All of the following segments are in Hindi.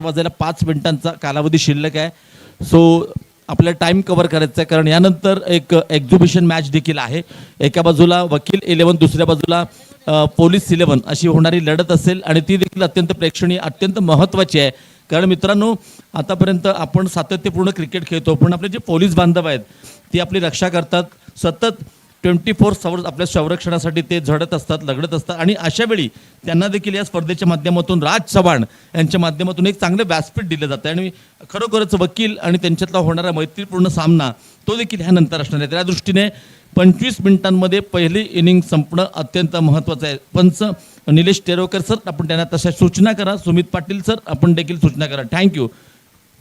वाजायला 5 मिनिटांचा कालावधी शिल्लक आहे. सो आपल्याला टाइम कव्हर करायचा आहे, कारण यानंतर एक एक्झिबिशन मॅच देखील आहे. एका बाजूला वकील 11, दुसऱ्या बाजूला पोलीस 11 अशी होणारी लढत असेल आणि ती देखील अत्यंत प्रेक्षणीय, अत्यंत महत्त्वाची आहे. कारण मित्रांनो, आतापर्यंत आपण सातत्यपूर्ण क्रिकेट खेळतो, पण आपले जे पोलीस बांधव आहेत ती आपली रक्षा करतात. सतत 24 आवर्स आपल्या संरक्षणासाठी ते झडत असतात, लढत असतात आणि अशा वेळी त्यांना देखील या स्पर्धेच्या माध्यमातून राज चव्हाण यांच्या माध्यमातून एक चांगलं व्यासपीठ दिलं जातं आणि खरोखरच वकील आणि त्यांच्यातला होणारा मैत्रीपूर्ण सामना तो देखील ह्यानंतर असणार आहे. त्या दृष्टीने 25 मिनिटांमध्ये पहिली इनिंग संपणं अत्यंत महत्त्वाचं आहे. पंच निलेश टेरोकर सर, आपण त्यांना तशा सूचना करा. सुमित पाटील सर, आपण देखील सूचना करा. थँक्यू.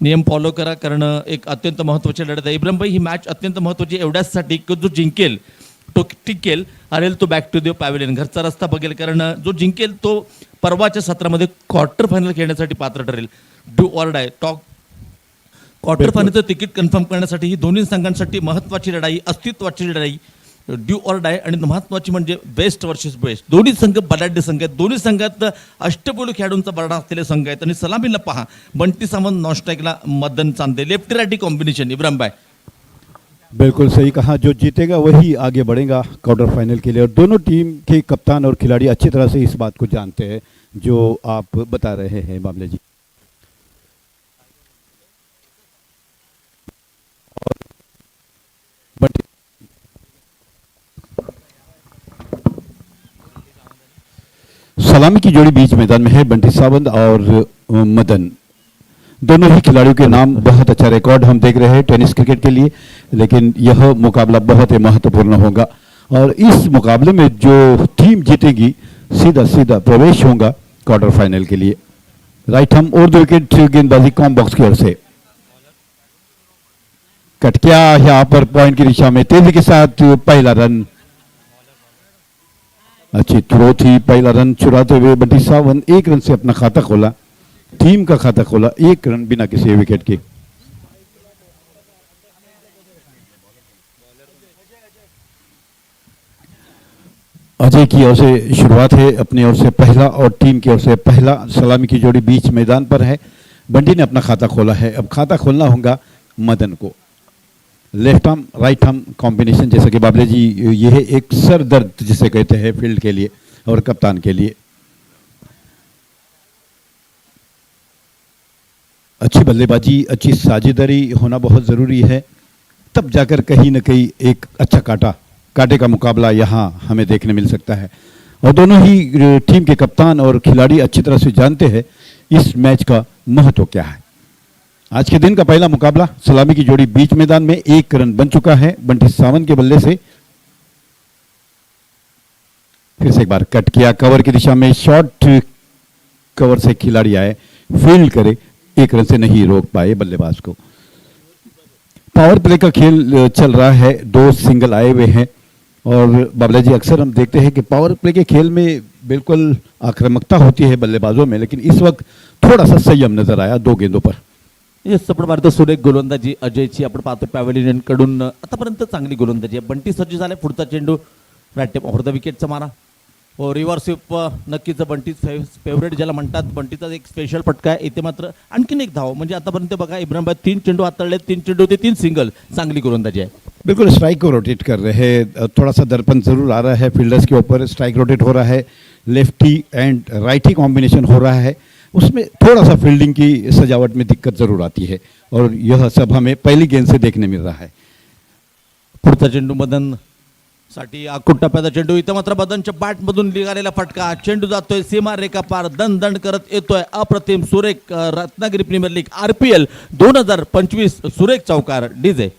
नियम फॉलो करा, कारण एक अत्यंत महत्त्वाची लढत आहे. इब्राहिम भाई, ही मॅच अत्यंत महत्त्वाची एवढ्याचसाठी की जो जिंकेल तो टिकेल, हरेल तो बॅक टू द पॅव्हिलियन, घरचा रस्ता बघेल. कारण जो जिंकेल तो परवाच्या सत्रामध्ये क्वार्टर फायनल खेळण्यासाठी पात्र ठरेल. Do or die talk. Quarter फायनलचं तिकीट कन्फर्म करण्यासाठी ही दोन्ही संघांसाठी महत्त्वाची लढाई, अस्तित्वाची लढाई, ड्यू ऑर डाय. आणि महत्त्वाची म्हणजे बेस्ट वर्सेस बेस्ट. दोन्ही संघ बलाढ्य संघ आहेत. दोन्ही संघात अष्टपैलू खेळाडूंचा बरडा असलेले संघ आहेत. आणि सलामीला पहा, बंटी सावंत, नॉस्ट्राईकला Madan Chande, lefty righty combination. Ibrahim भाई, बिल्कुल सही कहा, जो जीतेगा वही आगे बढ़ेगा क्वार्टर फाइनल के लिए। और दोनों टीम के कप्तान और खिलाड़ी अच्छी तरह से इस बात को जानते हैं जो आप बता रहे हैं मामले जी। बट सलामी की जोड़ी बीच मैदान में है, बंटी सावंत और मदन। दोनों ही खिलाड़ियों के नाम, बहुत अच्छा रिकॉर्ड हम देख रहे हैं टेनिस क्रिकेट के लिए, लेकिन यह मुकाबला बहुत ही महत्वपूर्ण होगा। और इस मुकाबले में जो टीम जीतेगी सीधा सीधा प्रवेश होगा क्वार्टर फाइनल के लिए। राइट हम और 2 विकेट गेंदबाजी कॉम बॉक्स की ओर से। कटकिया यहाँ पर पॉइंट की दिशा में तेजी के साथ पहला रन, अच्छी थ्रो थी, पहला रन चुराते हुए बंटी सावंत 1 रन से अपना खाता खोला, टीम का खाता खोला, 1 रन बिना किसी विकेट के। अजय की ओर से शुरुआत है, अपनी ओर से पहला और टीम की ओर से पहला। सलामी की जोड़ी बीच मैदान पर है, बंटी ने अपना खाता खोला है, अब खाता खोलना होगा मदन को। Left arm right arm combination, जैसा कि बाबले जी, यह एक सर दर्द जिसे कहते हैं फील्ड के लिए और कप्तान के लिए। अच्छी बल्लेबाजी, अच्छी साझेदारी होना बहुत ज़रूरी है, तब जाकर कहीं न कहीं एक अच्छा कांटे का मुकाबला यहाँ हमें देखने मिल सकता है। और दोनों ही टीम के कप्तान और खिलाड़ी अच्छी तरह से जानते हैं इस मैच का महत्व क्या है। आज के दिन का पहला मुकाबला, सलामी की जोड़ी बीच मैदान में, 1 रन बन चुका है बंटी सावंत के बल्ले से। फिर से एक बार कट किया, कवर की दिशा में, शॉर्ट कवर से खिलाड़ी आए, फील्ड करे, 1 रन से नहीं रोक पाए बल्लेबाज को। पावर प्ले का खेल चल रहा है, 2 सिंगल आए हुए हैं। और बाबला जी, अक्सर हम देखते हैं कि पावर प्ले के खेल में बिल्कुल आक्रामकता होती है बल्लेबाजों में, लेकिन इस वक्त थोड़ा सा संयम नजर आया 2 गेंदों पर। येस, आपण पाहतो सुरेख गोलंदाजी अजयची, आपण पाहतो पॅव्हिलियन कडून आतापर्यंत चांगली गोलंदाजी आहे. बंटी सज्ज झाले, पुढचा चेंडू राईट टेप ओव्हर द विकेटचा मारा. हो, रिव्हर्स स्वीप नक्कीच बंटीच फेवरेट ज्याला म्हणतात. बंटीचा एक स्पेशल फटका आहे. इथे मात्र आणखीन एक धाव, म्हणजे आतापर्यंत बघा इब्राहिम भाई 3 चेंडू हाताळले, 3 चेंडू होते, 3 सिंगल. चांगली गोलंदाजी आहे. बिल्कुल स्ट्राइक को रोटेट कर रहे हैं, थोड़ा सा दर्पण जरूर आ रहा है फील्डर्स के ऊपर। स्ट्राइक रोटेट हो रहा है, लेफ्टी एंड राइटी कॉम्बिनेशन हो रहा है, उसमें थोड़ा सा फील्डिंग की सजावट में दिक्कत जरूर आती है, और यह सब हमें पहली गेंद से देखने मिल रहा है। पुढचा चेंडू मदन साठी आखूड टप्प्याचा चेंडू. इथं मात्र बदनच्या बॅटमधून निघालेला फटका, चेंडू जातोय सीमा रेखा पार, दण करत येतोय. अप्रतिम सुरेख रत्नागिरी प्रीमियर लीग RPL 2025 सुरेख चौकार डीजे.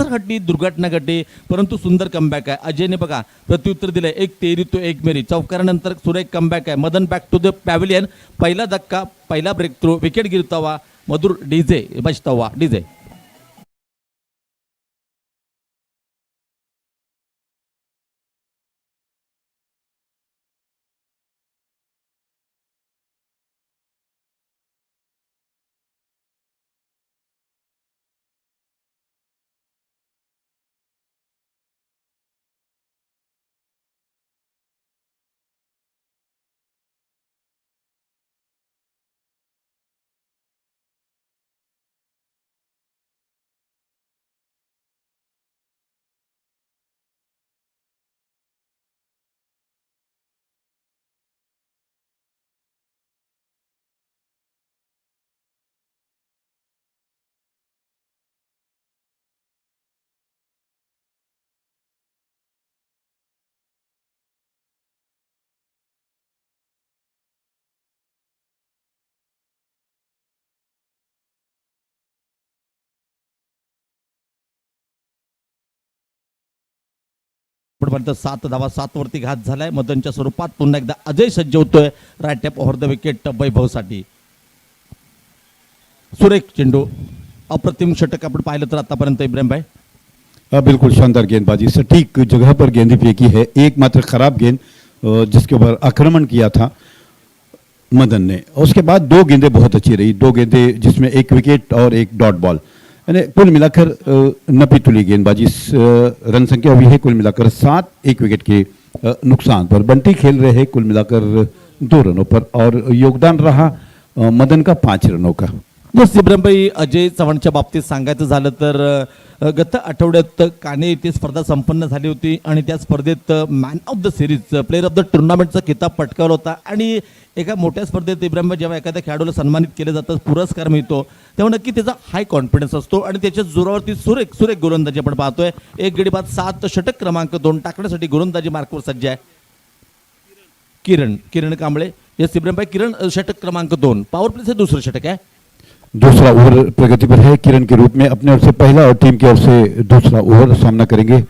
घडली, दुर्घटना घडली, परंतु सुंदर कमबॅक आहे. अजयने बघा प्रत्युत्तर दिलंय, एक तेरी तो एक मेरी. चौकारानंतर सुरेख कमबॅक आहे. Madan back to the pavilion. पहिला धक्का, पहिला ब्रेक थ्रू, विकेट गिरतावा मधुर डीजे बजतावा डीजे. पर्यंत 7 धावा, 7 वरती घात झालाय. मदनच्या स्वरूपात पुन्हा एकदा अजय सज्ज होतोय right tap over the wicket वैभवसाठी. सुरेख चेंडू, अप्रतिम षटक आपण पाहिलं तर आतापर्यंत इब्राहिम भाई. बिल्कुल शानदार गेंदबाजी, सटीक जगह पर गेंद फेंकी है. एकमात्र खराब गेंद जिसके ऊपर आक्रमण किया था मदन ने. उसके बाद दो गेंदें बहुत अच्छी रही, दो गेंदें जिसमें एक विकेट और एक डॉट बॉल. यानी कुल मिलाकर नपी तुली गेंदबाजी. रन संख्या हुई है कुल मिलाकर 7, 1 विकेट के नुकसान पर. बंटी खेल रहे हैं कुल मिलाकर 2 रनों पर और योगदान रहा मदन का 5 रनों का. यस इब्राहिमभाई, अजय चव्हाणच्या बाबतीत सांगायचं झालं तर गत आठवड्यात काने येथे स्पर्धा संपन्न झाली होती आणि त्या स्पर्धेत man of the series, player of the टुर्नामेंटचा किताब पटकावला होता. आणि एका मोठ्या स्पर्धेत इब्राहिमभाई जेव्हा एखाद्या खेळाडूला सन्मानित केलं जातं, पुरस्कार मिळतो, तेव्हा नक्की त्याचा हाय कॉन्फिडन्स असतो आणि त्याच्या जोरावरती सुरेख सुरेख गोलंदाजी आपण पाहतोय. एक गडी बाद 7, षटक क्रमांक 2 टाकण्यासाठी गोलंदाजी मार्कवर सज्ज आहे किरण कांबळे. यस इब्राहिमभाई, किरण षटक क्रमांक 2, पॉवर प्ले से दूसरं षटक आहे. दूसरा ओवर प्रगति पर है किरण के रूप में. अपने ओर से पहला और टीम की ओर से दूसरा ओवर सामना करेंगे.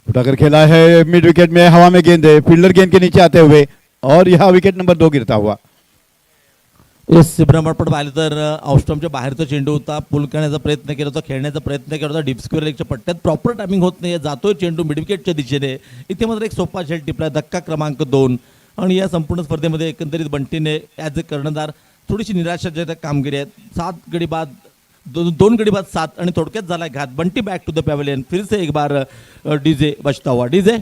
उठाकर खेला है मिड विकेट में, हवा में गेंद है, फील्डर गेंद के नीचे आते हुए और यह विकेट नंबर 2 गिरता हुआ. येस इब्राहिम, आपण पाहिलं तर ऑफस्टॉमच्या बाहेरचा चेंडू होता, पुल करण्याचा प्रयत्न केला होता, खेळण्याचा प्रयत्न केला होता, डीप स्क्वेअर लेगच्या पट्ट्यात प्रॉपर टायमिंग होत नाही, जातोय चेंडू मिडविकेटच्या दिशेने. इथे मात्र एक सोपा झेल टिपला, धक्का क्रमांक 2. आणि या संपूर्ण स्पर्धेमध्ये एकंदरीत बंटीने ॲज अ कर्णधार थोडीशी निराशाजनक कामगिरी आहे. 7 गडी बाद 2 गडी बाद 7 आणि थोडक्यात झाला घात. Bunty back to the pavilion, फिर से एक बार डीजे बजता हुआ डीजे.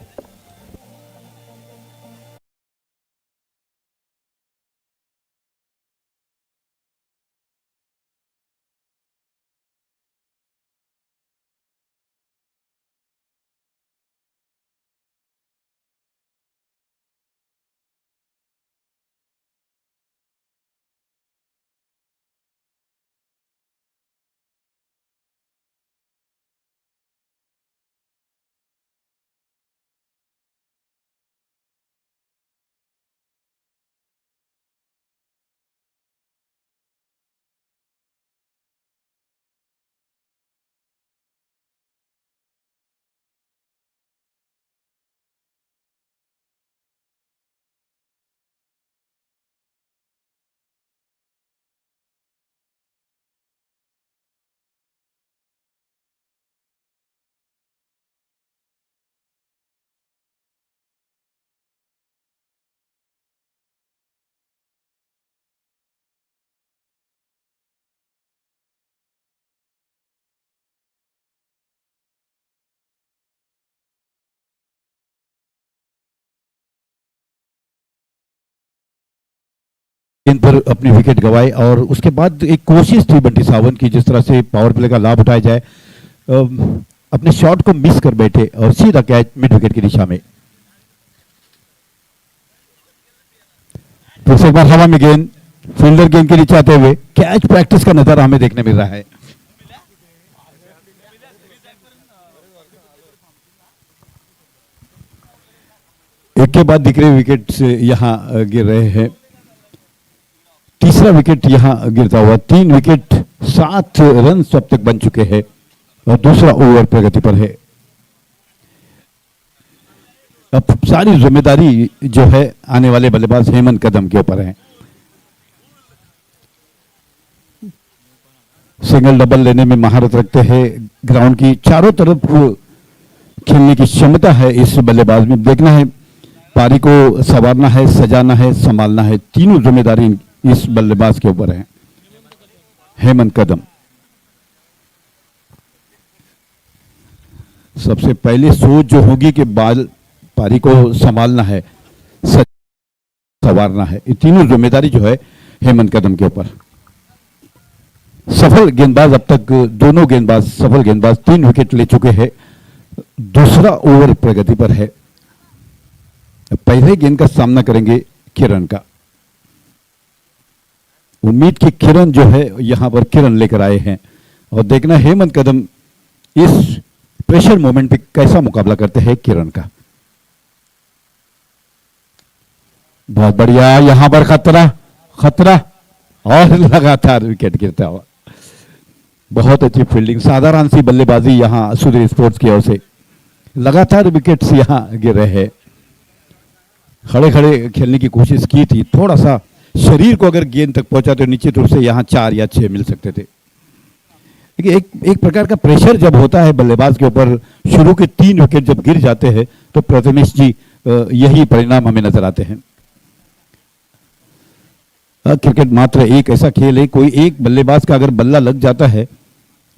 इन पर अपनी विकेट गंवाई और उसके बाद एक कोशिश थी बंटी सावंत की जिस तरह से पावर प्ले का लाभ उठाया जाए. अपने शॉट को मिस कर बैठे और सीधा कैच मिड विकेट की दिशा में. फिर से एक बार हवा में गेंद, फील्डर गेंद के नीचे आते हुए कैच प्रैक्टिस का नजारा हमें देखने मिल रहा है. एक के बाद दिख रहे विकेट यहाँ गिर रहे हैं। तीसरा विकेट यहाँ गिरता हुआ, 3 विकेट 7 रन अब तक बन चुके हैं और दूसरा ओवर प्रगति पर है। अब सारी जिम्मेदारी जो है आने वाले बल्लेबाज हेमंत कदम के ऊपर है। सिंगल डबल लेने में महारत रखते हैं, ग्राउंड की चारों तरफ खेलने की क्षमता है इस बल्लेबाज में। देखना है, पारी को संवारना है, सजाना है, संभालना है, तीनों जिम्मेदारी इस बल्लेबाज के ऊपर है। हेमंत कदम सबसे पहले सोच जो होगी कि बाल पारी को संभालना है, संवारना है, ये तीनों जिम्मेदारी जो है हेमंत कदम के ऊपर। सफल गेंदबाज अब तक दोनों गेंदबाज सफल गेंदबाज 3 विकेट ले चुके हैं, दूसरा ओवर प्रगति पर है। पहले गेंद का सामना करेंगे किरण का। उम्मीद की किरण जो है यहां पर किरण लेकर आए हैं और देखना हेमंत कदम इस प्रेशर मोमेंट पे कैसा मुकाबला करते हैं किरण का। बहुत बढ़िया, यहां पर खतरा खतरा और लगातार विकेट गिरता हुआ। बहुत अच्छी फील्डिंग, साधारण सी बल्लेबाजी यहां सुधीर स्पोर्ट्स की ओर से। लगातार विकेट्स यहां गिर रहे हैं। खड़े खड़े खेलने की कोशिश की थी, थोड़ा सा शरीर को अगर गेंद तक पहुंचा तो निश्चित रूप से यहां 4 या 6 मिल सकते थे। एक प्रकार का प्रेशर जब होता है बल्लेबाज के ऊपर, शुरू के 3 विकेट जब गिर जाते हैं तो प्रथमेश जी यही परिणाम हमें नजर आते हैं। क्रिकेट मात्र एक ऐसा खेल है, कोई एक बल्लेबाज का अगर बल्ला लग जाता है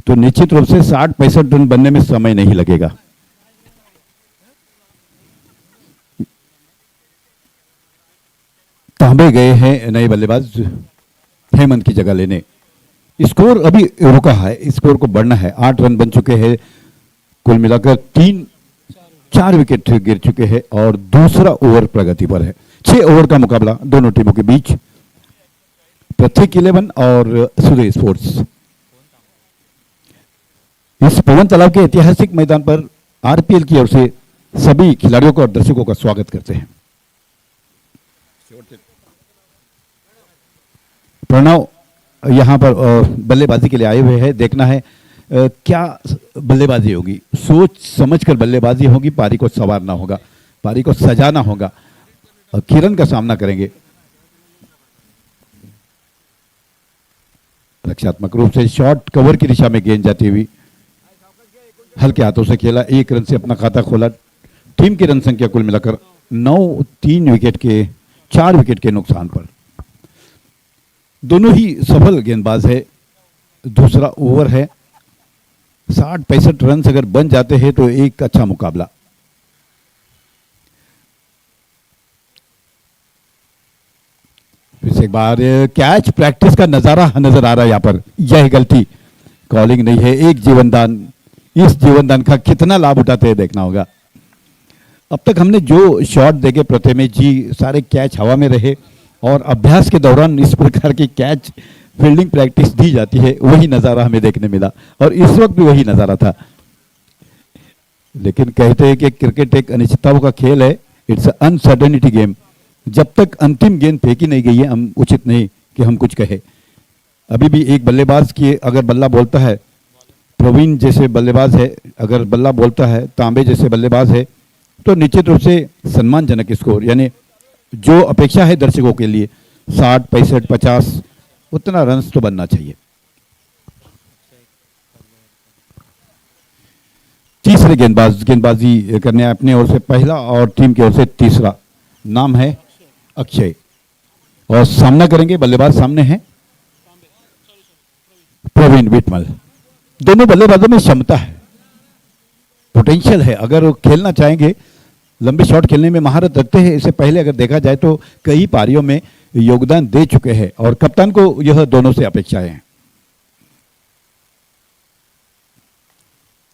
तो निश्चित रूप से 60-65 रन बनने में समय नहीं लगेगा। तांबे गए हैं नए बल्लेबाज हेमंत की जगह लेने। स्कोर अभी रुका है, स्कोर को बढ़ना है। 8 रन बन चुके हैं, कुल मिलाकर 4 विकेट गिर चुके हैं और दूसरा ओवर प्रगति पर है। 6 ओवर का मुकाबला दोनों टीमों के बीच, प्रतीक 11 और सुधीर स्पोर्ट्स। इस पवन तालाब के ऐतिहासिक मैदान पर आरपीएल की ओर से सभी खिलाड़ियों को और दर्शकों का स्वागत करते हैं। प्रणव यहां पर बल्लेबाजी के लिए आए हुए हैं। देखना है क्या बल्लेबाजी होगी, सोच समझकर बल्लेबाजी होगी, पारी को संवारना होगा, पारी को सजाना होगा। किरण का सामना करेंगे। रक्षात्मक रूप से शॉर्ट कवर की दिशा में गेंद जाती हुई हल्के हाथों से खेला, 1 रन से अपना खाता खोला। टीम की रन संख्या कुल मिलाकर 9, 3 विकेट के 4 विकेट के नुकसान पर। दोनों ही सफल गेंदबाज है। दूसरा ओवर है, 60-65 रन अगर बन जाते हैं तो एक अच्छा मुकाबला। फिर से एक बार कैच प्रैक्टिस का नजारा नजर आ रहा है यहां पर। यह गलती, कॉलिंग नहीं है, एक जीवनदान। इस जीवनदान का कितना लाभ उठाते हैं देखना होगा। अब तक हमने जो शॉट देखे प्रथमेश जी, सारे कैच हवा में रहे और अभ्यास के दौरान इस प्रकार की कैच फील्डिंग प्रैक्टिस दी जाती है, वही नजारा हमें देखने मिला और इस वक्त भी वही नजारा था। लेकिन कहते हैं कि क्रिकेट एक अनिश्चितताओं का खेल है, इट्स अनसर्टेनिटी गेम। जब तक अंतिम गेंद फेंकी नहीं गई है, हम उचित नहीं कि हम कुछ कहे। अभी भी एक बल्लेबाज की अगर बल्ला बोलता है, प्रवीण जैसे बल्लेबाज है, अगर बल्ला बोलता है, तांबे जैसे बल्लेबाज है, तो निश्चित रूप से सम्मानजनक स्कोर, यानी जो अपेक्षा है दर्शकों के लिए 60, 65, 50 उतना रन तो बनना चाहिए। तीसरे गेंदबाजी करने अपने ओर से पहला और टीम की ओर से तीसरा। नाम है अक्षय और सामना करेंगे, बल्लेबाज सामने हैं प्रवीण विटमल। दोनों बल्लेबाजों में क्षमता है, पोटेंशियल है। अगर वो खेलना चाहेंगे, लंबे शॉट खेलने में महारत रखते हैं। इससे पहले अगर देखा जाए तो कई पारियों में योगदान दे चुके हैं और कप्तान को यह दोनों से अपेक्षाएं हैं।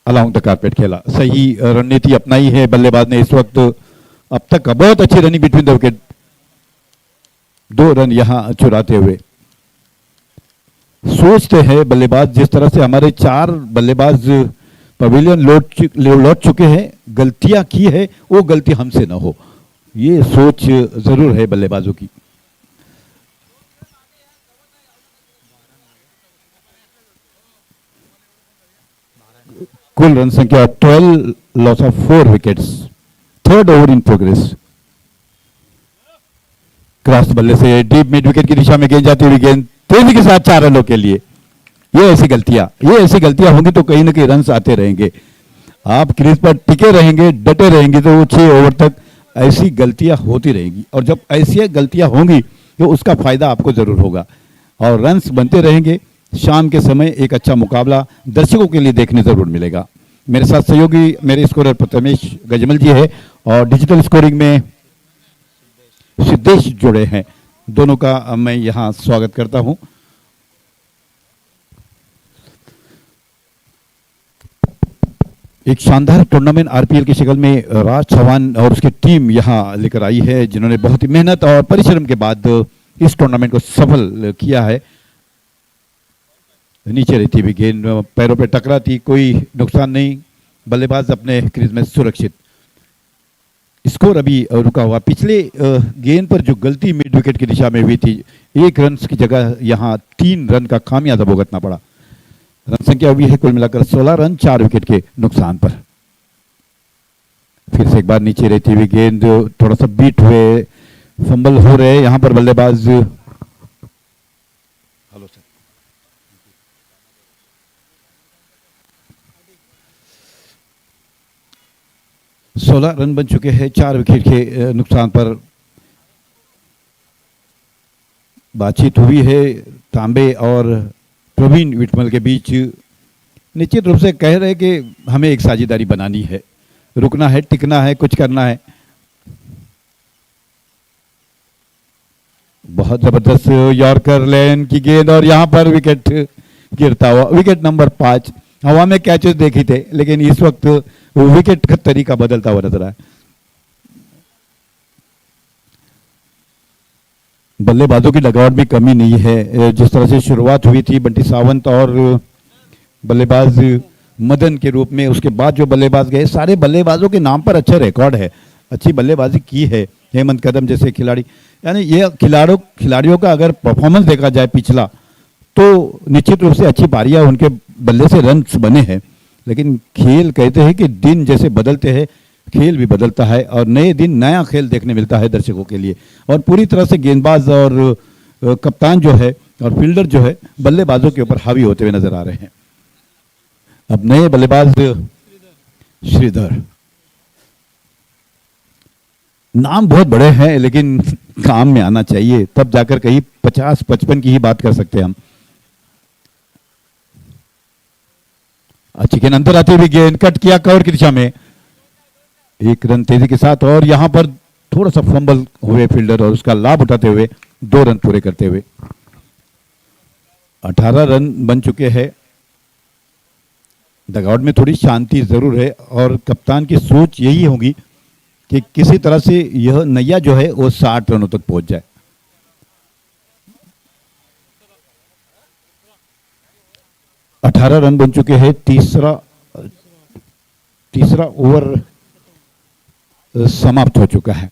अलाउंग द कारपेट खेला, सही रणनीति अपनाई है बल्लेबाज ने इस वक्त। अब तक बहुत अच्छी running between the wicket, 2 run यहां चुराते हुए। सोचते हैं बल्लेबाज, जिस तरह से हमारे 4 बल्लेबाज पवेलियन लौट चुके हैं, गलतियां की है वो गलती हमसे ना हो, ये सोच जरूर है बल्लेबाजों की। कुल रन संख्या 12, loss of 4 wickets. Third over in progress. Cross बल्ले से डीप मिड विकेट की दिशा में गेंद जाती हुई, गेंद तेजी के साथ 4 रनों के लिए। ये ऐसी गलतियां होंगी तो कहीं ना कहीं रन आते रहेंगे। आप क्रीज पर टिके रहेंगे, डटे रहेंगे, तो वो 6 ओवर तक ऐसी गलतियां होती रहेंगी, और जब ऐसी गलतियां होंगी तो उसका फायदा आपको जरूर होगा और रन्स बनते रहेंगे। शाम के समय एक अच्छा मुकाबला दर्शकों के लिए देखने जरूर मिलेगा। मेरे साथ सहयोगी मेरे स्कोरर प्रथमेश गजमल जी है और डिजिटल स्कोरिंग में सिद्धेश जुड़े हैं। दोनों का मैं यहां स्वागत करता हूं। एक शानदार टूर्नामेंट आरपीएल की शक्ल में राज चौहान और उसकी टीम यहां लेकर आई है, जिन्होंने बहुत ही मेहनत और परिश्रम के बाद इस टूर्नामेंट को सफल किया है। नीचे रहती हुई गेंद पैरों पे टकराती, कोई नुकसान नहीं, बल्लेबाज अपने क्रीज में सुरक्षित। स्कोर अभी रुका हुआ। पिछले गेंद पर जो गलती मिड विकेट की दिशा में हुई थी, 1 रन की जगह यहां 3 रन का खामियाजा भुगतना पड़ा। रन संख्या हुई है कुल मिलाकर 16 रन 4 विकेट के नुकसान पर। फिर से एक बार नीचे रहती हुई गेंद, थोड़ा सा बीट हुए, फंबल हो रहे यहां पर बल्लेबाज। हेलो सर, 16 रन बन चुके हैं 4 विकेट के नुकसान पर। बातचीत हुई है तांबे और प्रवीण विटमल के बीच। निश्चित रूप से कह रहे कि हमें एक साझेदारी बनानी है, रुकना है, टिकना है, कुछ करना है। बहुत जबरदस्त यॉर्कर लेन की गेंद और यहां पर विकेट गिरता हुआ। Wicket number 5। हवा में कैचेस देखी थे, लेकिन इस वक्त विकेट का तरीका बदलता हुआ नजर आया। बल्लेबाजों की लगावट भी कमी नहीं है। जिस तरह से शुरुआत हुई थी बंटी सावंत और बल्लेबाज मदन के रूप में, उसके बाद जो बल्लेबाज गए, सारे बल्लेबाजों के नाम पर अच्छा रिकॉर्ड है, अच्छी बल्लेबाजी की है। हेमंत कदम जैसे खिलाड़ी, यानी ये खिलाड़ियों का अगर परफॉर्मेंस देखा जाए पिछला, तो निश्चित रूप से अच्छी पारियां उनके बल्ले से रन बने हैं। लेकिन खेल कहते हैं कि दिन जैसे बदलते हैं, खेल भी बदलता है और नए दिन नया खेल देखने मिलता है दर्शकों के लिए। और पूरी तरह से गेंदबाज और कप्तान जो है और फील्डर जो है बल्लेबाजों के ऊपर हावी होते हुए नजर आ रहे हैं। अब नए बल्लेबाज श्रीधर, नाम बहुत बड़े हैं लेकिन काम में आना चाहिए, तब जाकर कहीं 50-55 की ही बात कर सकते हैं हम। अच्छी गेंद अंदर आती हुई गेंद कट किया कवर की दिशा में, 1 रन तेजी के साथ, और यहां पर थोड़ा सा फंबल हुए फील्डर और उसका लाभ उठाते हुए 2 रन पूरे करते हुए 18 रन बन चुके हैं। डगआउट में थोड़ी शांति जरूर है और कप्तान की सोच यही होगी कि किसी तरह से यह नैया जो है वो 60 रनों तक पहुंच जाए। अठारह रन बन चुके हैं। तीसरा ओवर समाप्त हो चुका है।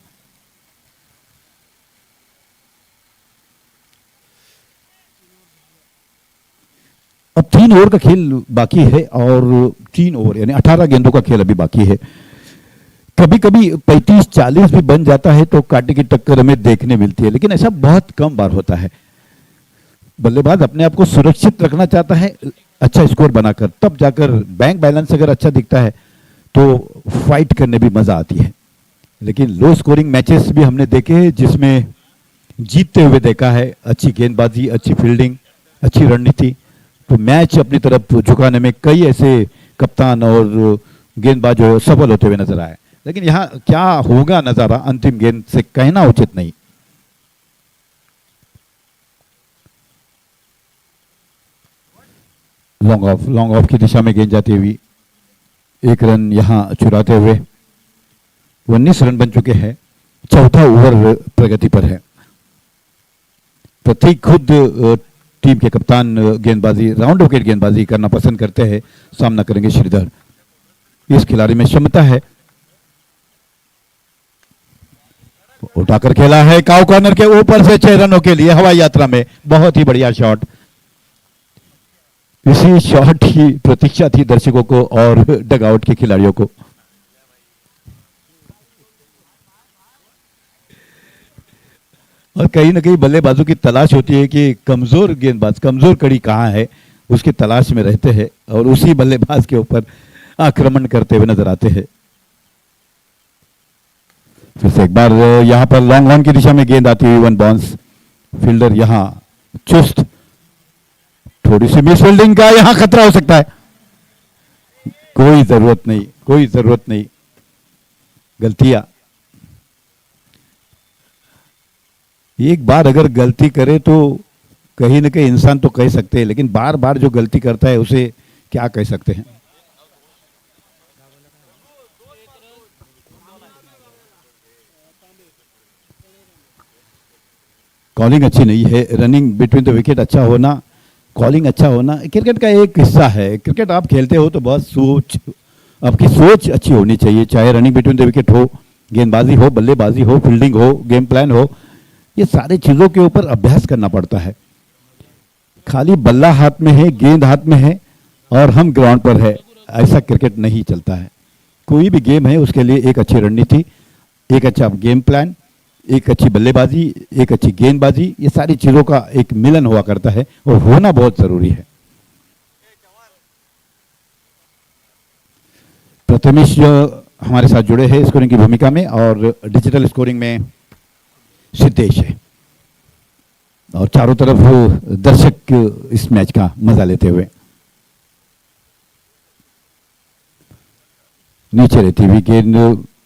अब 3 ओवर का खेल बाकी है और 3 ओवर यानी 18 गेंदों का खेल अभी बाकी है। कभी कभी 35-40 भी बन जाता है तो कांटे की टक्कर हमें देखने मिलती है, लेकिन ऐसा बहुत कम बार होता है। बल्लेबाज अपने आप को सुरक्षित रखना चाहता है अच्छा स्कोर बनाकर, तब जाकर बैंक बैलेंस अगर अच्छा दिखता है तो फाइट करने भी मजा आती है। लेकिन लो स्कोरिंग मैचेस भी हमने देखे हैं जिसमें जीतते हुए देखा है, अच्छी गेंदबाजी, अच्छी फील्डिंग, अच्छी रणनीति, तो मैच अपनी तरफ झुकाने में कई ऐसे कप्तान और गेंदबाज जो सफल होते हुए नजर आए। लेकिन यहाँ क्या होगा नजारा अंतिम गेंद से कहना उचित नहीं। लॉन्ग ऑफ की दिशा में गेंद जाती हुई 1 रन यहां चुराते हुए 19 रन बन चुके हैं। चौथा ओवर प्रगति पर है। प्रतीक खुद टीम के कप्तान गेंदबाजी, राउंड विकेट गेंदबाजी करना पसंद करते हैं। सामना करेंगे श्रीधर। इस खिलाड़ी में क्षमता है। उठाकर खेला है काउ कॉर्नर के ऊपर से 6 रनों के लिए हवाई यात्रा में, बहुत ही बढ़िया शॉट। इसी शॉट की प्रतीक्षा थी दर्शकों को और डगआउट के खिलाड़ियों को। और कहीं ना कहीं बल्लेबाजों की तलाश होती है कि कमजोर गेंदबाज, कमजोर कड़ी कहां है, उसकी तलाश में रहते हैं और उसी बल्लेबाज के ऊपर आक्रमण करते हुए नजर आते हैं। फिर से एक बार यहां पर लॉन्ग ऑन की दिशा में गेंद आती हुई 1 बाउंस। फील्डर यहां चुस्त, थोड़ी सी मिस फील्डिंग का यहां खतरा हो सकता है। कोई जरूरत नहीं, कोई जरूरत नहीं। गलतियां, एक बार अगर गलती करे तो कहीं ना कहीं इंसान तो कह सकते हैं, लेकिन बार बार जो गलती करता है उसे क्या कह सकते हैं। कॉलिंग अच्छी नहीं है, रनिंग बिटवीन द विकेट अच्छा होना, कॉलिंग अच्छा होना क्रिकेट का एक हिस्सा है। क्रिकेट आप खेलते हो तो बहुत सोच, आपकी सोच अच्छी होनी चाहिए, चाहे रनिंग बिटवीन द विकेट हो, गेंदबाजी हो, बल्लेबाजी हो, फील्डिंग हो, गेम प्लान हो, ये सारी चीजों के ऊपर अभ्यास करना पड़ता है। खाली बल्ला हाथ में है, गेंद हाथ में है और हम ग्राउंड पर है, ऐसा क्रिकेट नहीं चलता है। कोई भी गेम है उसके लिए एक अच्छी रणनीति, एक अच्छा गेम प्लान, एक अच्छी बल्लेबाजी, एक अच्छी गेंदबाजी, ये सारी चीजों का एक मिलन हुआ करता है और होना बहुत जरूरी है। प्रथमेश जो हमारे साथ जुड़े हैं स्कोरिंग की भूमिका में और डिजिटल स्कोरिंग में सिद्धेश है और चारों तरफ दर्शक इस मैच का मजा लेते हुए। नीचे रहती हुई गेंद,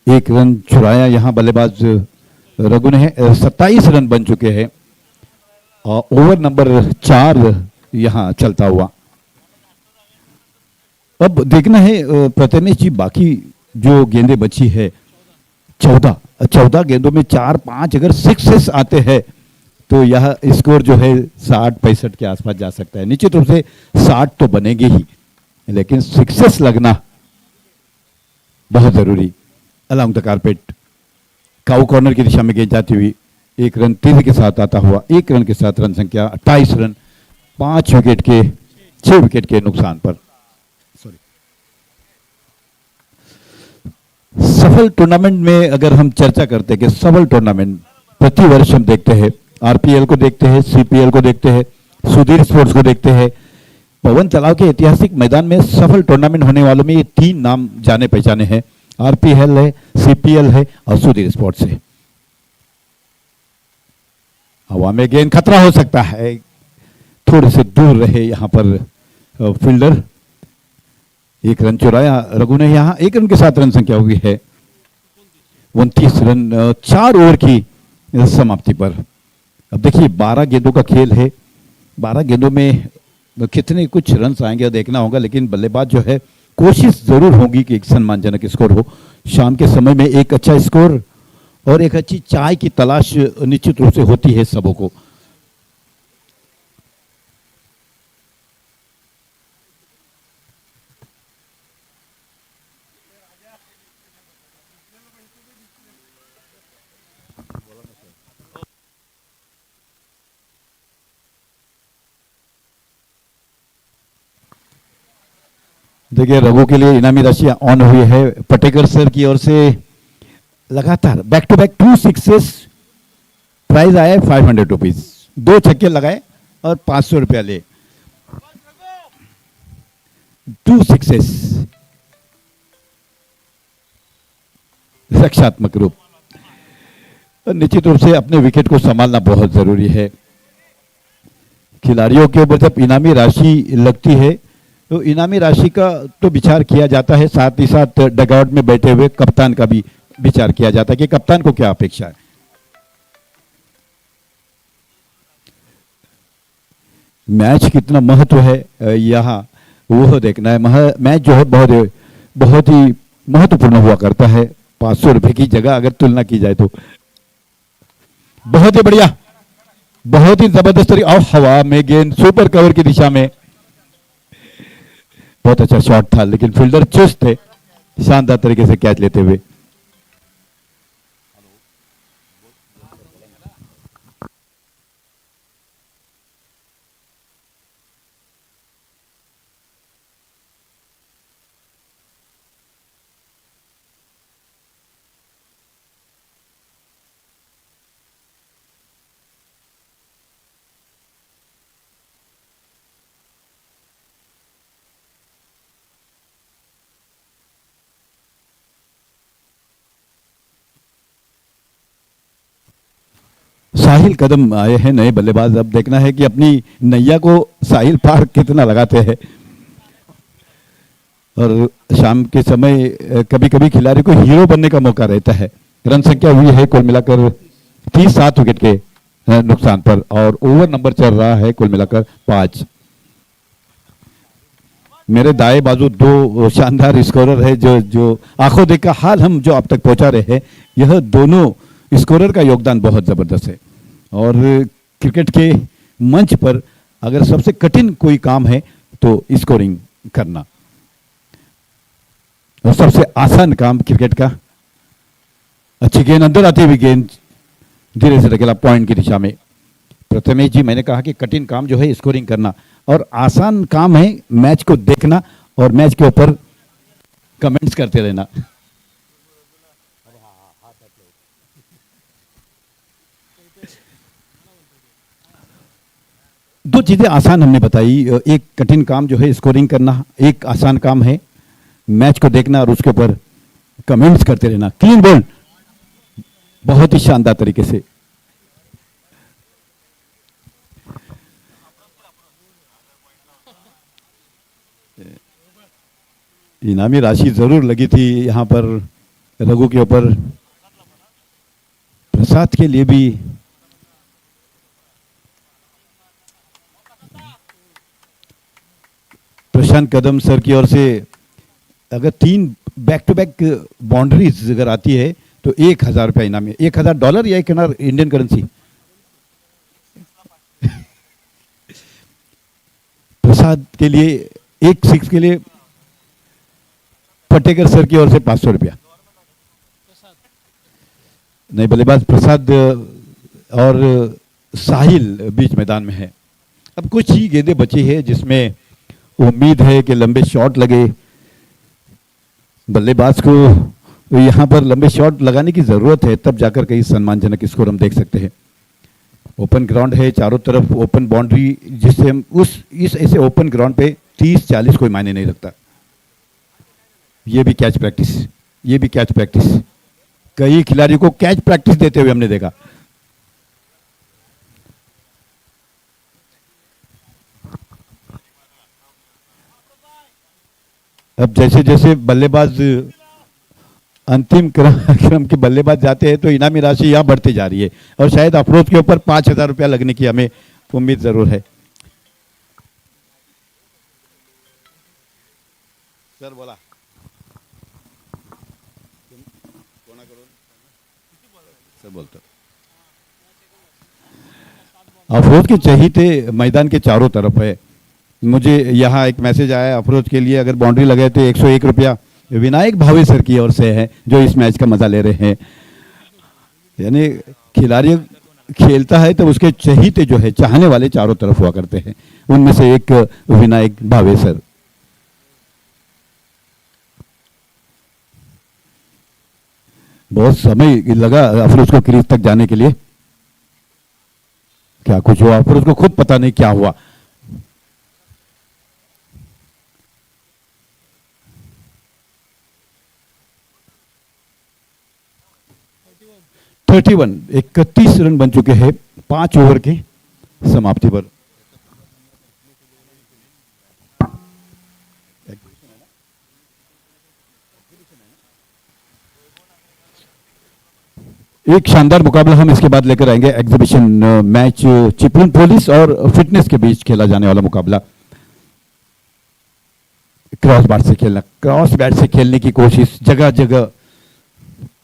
1 रन चुराया यहां बल्लेबाज रघु ने। 27 रन बन चुके हैं और ओवर नंबर 4 यहां चलता हुआ। अब देखना है प्रथमेश जी, बाकी जो गेंदें बची है 14 गेंदों में 4-5 अगर सिक्सेस आते हैं तो यह स्कोर जो है 60-65 के आसपास जा सकता है। निश्चित रूप से 60 तो बनेगी ही, लेकिन सिक्सेस लगना बहुत जरूरी। Along the carpet, cow corner की दिशा में गेंद जाती हुई 1 रन तेजी के साथ आता हुआ, 1 रन के साथ रन संख्या 28 रन, 6 विकेट के नुकसान पर। सफल टूर्नामेंट में अगर हम चर्चा करते हैं कि सफल टूर्नामेंट प्रति वर्ष हम देखते हैं, आरपीएल को देखते हैं, सीपीएल को देखते हैं, सुधीर स्पोर्ट्स को देखते हैं। पवन तलाव के ऐतिहासिक मैदान में सफल टूर्नामेंट होने वालों में ये 3 नाम जाने पहचाने हैं, आरपीएल है, सीपीएल है और सुधीर स्पोर्ट्स है। हवा में गेंद खतरा हो सकता है, थोड़े से दूर रहे यहां पर फील्डर। 1 रन चुराया रघु ने, यहां 1 रन के साथ रन संख्या हुई है 29 रन 4 ओवर की समाप्ति पर। अब देखिए 12 गेंदों का खेल है, 12 गेंदों में कितने कुछ रन आएंगे देखना होगा, लेकिन बल्लेबाज जो है कोशिश जरूर होगी कि एक सम्मानजनक स्कोर हो। शाम के समय में एक अच्छा स्कोर और एक अच्छी चाय की तलाश निश्चित रूप से होती है सबों को। देखिए रघु के लिए इनामी राशि ऑन हुई है पटेकर सर की ओर से। लगातार back to back 2 sixes, prize आया 500 रुपीज। 2 छक्के लगाए और 500 रुपया ले। 2 सिक्सेस, रक्षात्मक रूप। निश्चित रूप से अपने विकेट को संभालना बहुत जरूरी है। खिलाड़ियों के ऊपर जब इनामी राशि लगती है तो इनामी राशि का तो विचार किया जाता है, साथ ही साथ डगआउट में बैठे हुए कप्तान का भी विचार किया जाता है कि कप्तान को क्या अपेक्षा है। मैच कितना महत्व है यहाँ वो देखना है। मैच जो है बहुत ही महत्वपूर्ण हुआ करता है। 500 रुपए की जगह अगर तुलना की जाए तो बहुत ही बढ़िया, बहुत ही जबरदस्त और हवा में गेंद सुपर कवर की दिशा में। बहुत अच्छा शॉट था, लेकिन फील्डर चुस्त थे, शानदार तरीके से कैच लेते हुए। साहिल कदम आए हैं नए बल्लेबाज। अब देखना है कि अपनी नैया को साहिल पार कितना लगाते हैं। और शाम के समय कभी कभी खिलाड़ी को हीरो बनने का मौका रहता है। रन संख्या हुई है कुल मिलाकर 37 विकेट के नुकसान पर, और ओवर नंबर चल रहा है कुल मिलाकर 5। मेरे दाएं बाजू दो शानदार स्कोरर है जो आंखों देखा हाल हम जो अब तक पहुंचा रहे हैं। यह दोनों स्कोरर का योगदान बहुत जबरदस्त है। और क्रिकेट के मंच पर अगर सबसे कठिन कोई काम है तो स्कोरिंग करना, और सबसे आसान काम क्रिकेट का। अच्छी गेंद अंदर आती हुई गेंद धीरे से धकेला पॉइंट की दिशा में। प्रथमेश जी, मैंने कहा कि कठिन काम जो है स्कोरिंग करना, और आसान काम है मैच को देखना और मैच के ऊपर कमेंट्स करते रहना। दो चीजें आसान हमने बताई। एक कठिन काम जो है स्कोरिंग करना, एक आसान काम है मैच को देखना और उसके ऊपर कमेंट्स करते रहना। क्लीन बॉल बहुत ही शानदार तरीके से। इनामी राशि जरूर लगी थी यहां पर रघु के ऊपर। प्रसाद के लिए भी प्रशांत कदम सर की ओर से अगर 3 बैक टू बैक बाउंड्रीज अगर आती है तो 1000 रुपया इनाम है। $1000 या 1000 इंडियन करेंसी। प्रसाद के लिए एक 6 के लिए पटेकर सर की ओर से 500 रुपया। नहीं, बल्लेबाज प्रसाद और साहिल बीच मैदान में है। अब कुछ ही गेंदें बची है जिसमें उम्मीद है कि लंबे शॉट लगे। बल्लेबाज को यहां पर लंबे शॉट लगाने की जरूरत है, तब जाकर कई सम्मानजनक स्कोर हम देख सकते हैं। ओपन ग्राउंड है, चारों तरफ ओपन बाउंड्री, जिससे हम इस ऐसे ओपन ग्राउंड पे 30-40 कोई मायने नहीं रखता। ये भी कैच प्रैक्टिस, ये भी कैच प्रैक्टिस। कई खिलाड़ियों को कैच प्रैक्टिस देते हुए हमने देखा। अब जैसे जैसे बल्लेबाज अंतिम क्रम के बल्लेबाज जाते हैं तो इनामी राशि यहां बढ़ती जा रही है, और शायद अफरोज के ऊपर 5000 रुपया लगने की हमें उम्मीद जरूर है। सर बोला सर बोलते अफरोज के चहीते मैदान के चारों तरफ है। मुझे यहाँ एक मैसेज आया अफरोज के लिए, अगर बाउंड्री लगे तो 101 रुपया विनायक भावे सर की ओर से है, जो इस मैच का मजा ले रहे हैं। यानी खिलाड़ी खेलता है तो उसके चहीते जो है, चाहने वाले चारों तरफ हुआ करते हैं, उनमें से एक विनायक भावे सर। बहुत समय लगा अफरोज को क्रीज तक जाने के लिए। क्या कुछ हुआ अफरोज को खुद पता नहीं क्या हुआ। थर्टी 31 रन बन चुके हैं 5 ओवर के समाप्ति पर। एक शानदार मुकाबला हम इसके बाद लेकर आएंगे। एग्जीबिशन मैच चिपळूण पुलिस और फिटनेस के बीच खेला जाने वाला मुकाबला। क्रॉस बैट से खेलना, क्रॉस बैट से खेलने की कोशिश, जगह जगह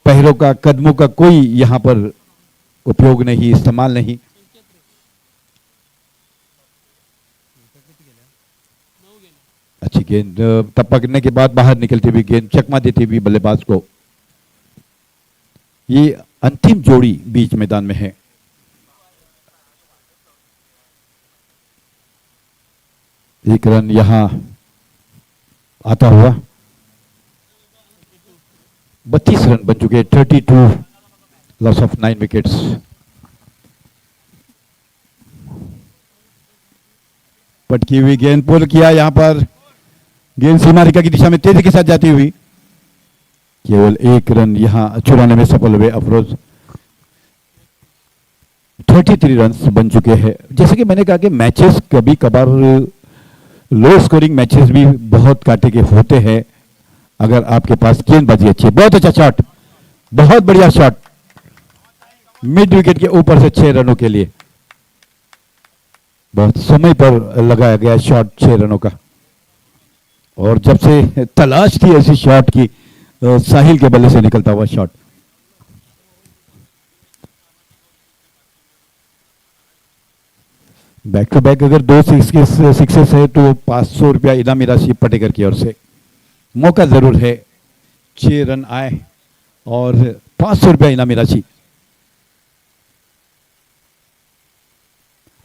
पैरों का, कदमों का कोई यहां पर उपयोग नहीं, इस्तेमाल नहीं। अच्छी गेंद, तब पकड़ने के बाद बाहर निकलती हुई गेंद, चकमा देती हुई बल्लेबाज को। ये अंतिम जोड़ी बीच मैदान में है। एक रन यहां आता हुआ। 32 रन बन चुके, 32, लॉस ऑफ 9 विकेट्स। पटकी हुई गेंद पुल किया, यहां पर गेंद सीमा रेखा की दिशा में तेजी के साथ जाती हुई। केवल 1 रन यहां चुराने में सफल हुए अफरोज। 33 रन बन चुके हैं। जैसे कि मैंने कहा कि मैचेस कभी कभार लो स्कोरिंग मैचेस भी बहुत कांटे के होते हैं अगर आपके पास गेंदबाजी अच्छी है। बहुत अच्छा शॉट, बहुत बढ़िया शॉट, मिड विकेट के ऊपर से 6 रनों के लिए। बहुत समय पर लगाया गया शॉट 6 रनों का, और जब से तलाश थी ऐसी शॉट की, साहिल के बल्ले से निकलता हुआ शॉट। बैक टू बैक अगर 2 सिक्सेस है तो 500 रुपया इनामी राशि पटेकर की ओर से। मौका जरूर है, 6 रन आए और 500 रुपया इनामी राशि।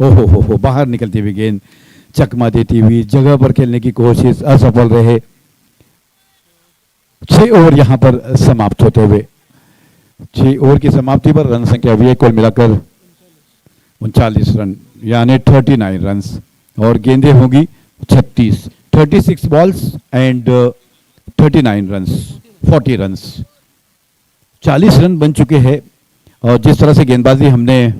ओहो, बाहर निकलती हुई गेंद, चकमा देती हुई, जगह पर खेलने की कोशिश असफल रहे। 6 ओवर यहां पर समाप्त होते हुए, 6 ओवर की समाप्ति पर रन संख्या हुई है कुल मिलाकर 39 रन, यानी 39 रन, और गेंदें होंगी 36 balls and 39 run, 40 run. 40 run बन चुके हैं, और जिस तरह से गेंदबाजी हमने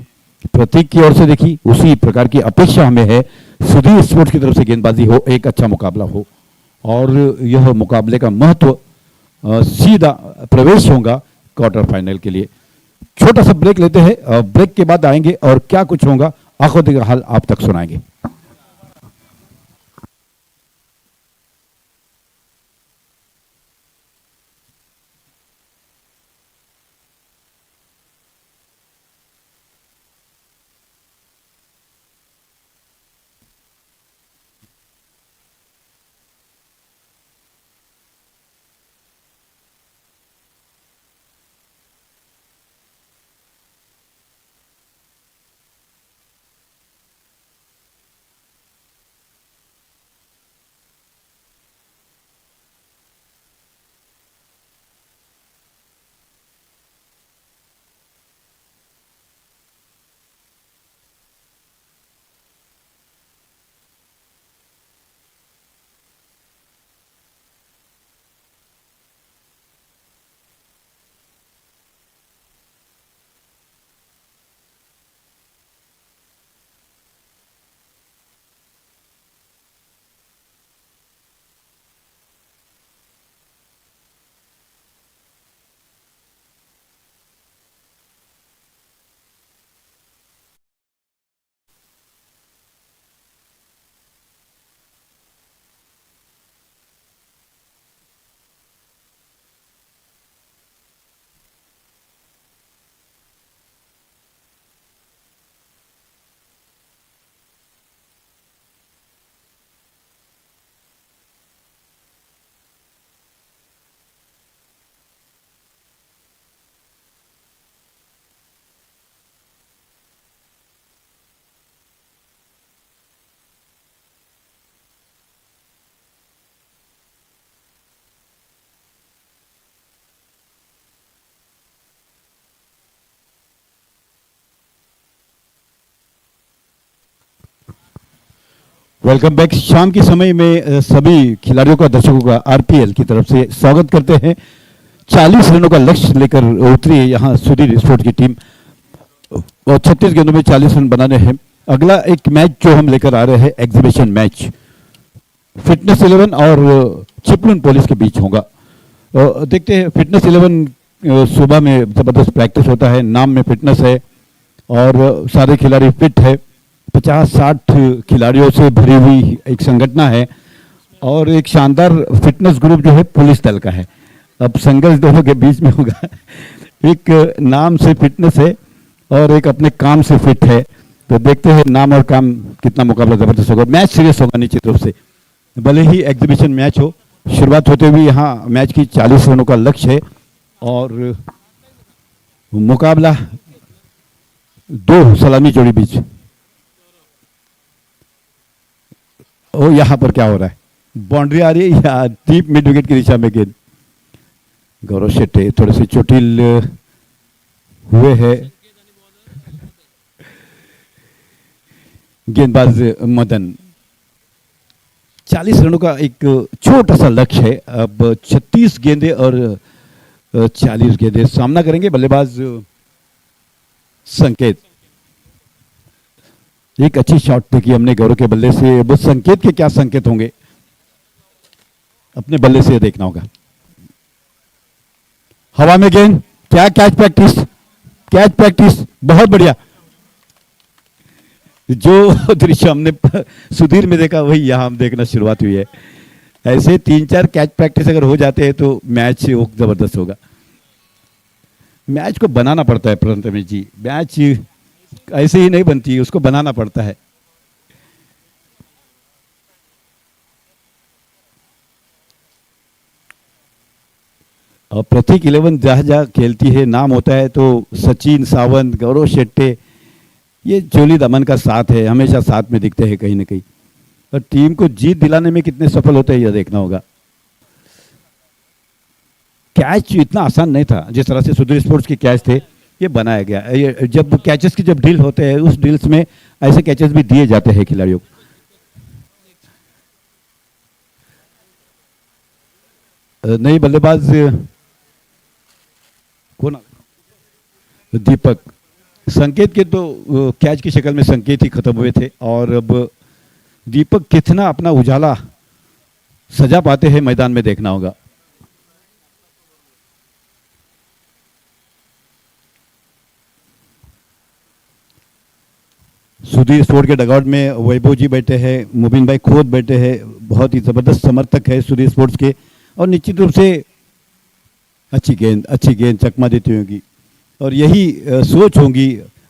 प्रतीक की ओर से देखी, उसी प्रकार की अपेक्षा हमें है सुधीर स्पोर्ट्स की तरफ से गेंदबाजी हो, एक अच्छा मुकाबला हो, और यह मुकाबले का महत्व सीधा प्रवेश होगा क्वार्टर फाइनल के लिए। छोटा सा ब्रेक लेते हैं, ब्रेक के बाद आएंगे और क्या कुछ होगा आंखों का हाल आप तक सुनाएंगे। Welcome back. शाम के समय में सभी खिलाड़ियों का, दर्शकों का आरपीएल की तरफ से स्वागत करते हैं। 40 रनों का लक्ष्य लेकर उतरी है यहाँ सुधीर स्पोर्ट्स की टीम, और 36 गेंदों में 40 रन बनाने हैं। अगला एक मैच जो हम लेकर आ रहे हैं, एग्जीबिशन मैच फिटनेस 11 और चिपलून पुलिस के बीच होगा। देखते हैं, फिटनेस 11 सुबह में जबरदस्त प्रैक्टिस होता है, नाम में फिटनेस है और सारे खिलाड़ी फिट है। 50-60 खिलाड़ियों से भरी हुई एक संगठन है, और एक शानदार फिटनेस ग्रुप जो है पुलिस दल का है। अब संघर्ष दोनों के बीच में होगा, एक नाम से फिटनेस है और एक अपने काम से फिट है। तो देखते हैं नाम और काम कितना मुकाबला जबरदस्त होगा। मैच सीरियस होगा निश्चित रूप से, भले ही एग्जीबिशन मैच हो। शुरुआत होते हुए यहाँ मैच की 40 रनों का लक्ष्य है, और मुकाबला 2 सलामी जोड़ी बीच। ओ, यहां पर क्या हो रहा है? बाउंड्री आ रही है या डीप मिड विकेट की दिशा में गेंद? गौरव शेट्टी थोड़े से चोटिल हुए हैं। गेंदबाज मदन। 40 रनों का एक छोटा सा लक्ष्य है। अब 36 गेंदें और 40 गेंदें सामना करेंगे बल्लेबाज संकेत। एक अच्छी शॉट देखी हमने गौरव के बल्ले से। वो संकेत के क्या संकेत होंगे, अपने बल्ले से देखना होगा। हवा में गेंद, क्या कैच प्रैक्टिस, कैच प्रैक्टिस, बहुत बढ़िया। जो दृश्य हमने सुधीर में देखा वही यहां हम देखना शुरुआत हुई है। ऐसे 3-4 कैच प्रैक्टिस अगर हो जाते हैं तो मैच वो जबरदस्त होगा। मैच को बनाना पड़ता है प्रणत रमेश जी, मैच ऐसे ही नहीं बनती, उसको बनाना पड़ता है। और प्रतीक 11 जहाँ जहाँ खेलती है नाम होता है, तो सचिन सावंत, गौरव शेट्टे, ये चोली दमन का साथ है, हमेशा साथ में दिखते हैं कहीं ना कहीं। और टीम को जीत दिलाने में कितने सफल होते हैं यह देखना होगा। कैच इतना आसान नहीं था जिस तरह से सुधीर स्पोर्ट्स के कैच थे, ये बनाया गया। ये जब कैचेस की जब डील होते हैं उस डील्स में ऐसे कैचेस भी दिए जाते हैं खिलाड़ियों को। नई बल्लेबाज कौन? दीपक। संकेत के तो कैच की शक्ल में संकेत ही खत्म हुए थे, और अब दीपक कितना अपना उजाला सजा पाते हैं मैदान में देखना होगा। सुधीर स्पोर्ट के डगआउट में वैभव जी बैठे हैं, मुबीन भाई खोद बैठे हैं, बहुत ही जबरदस्त समर्थक है सुधीर स्पोर्ट्स के। और निश्चित रूप से अच्छी गेंद चकमा देती होगी, और यही सोच होगी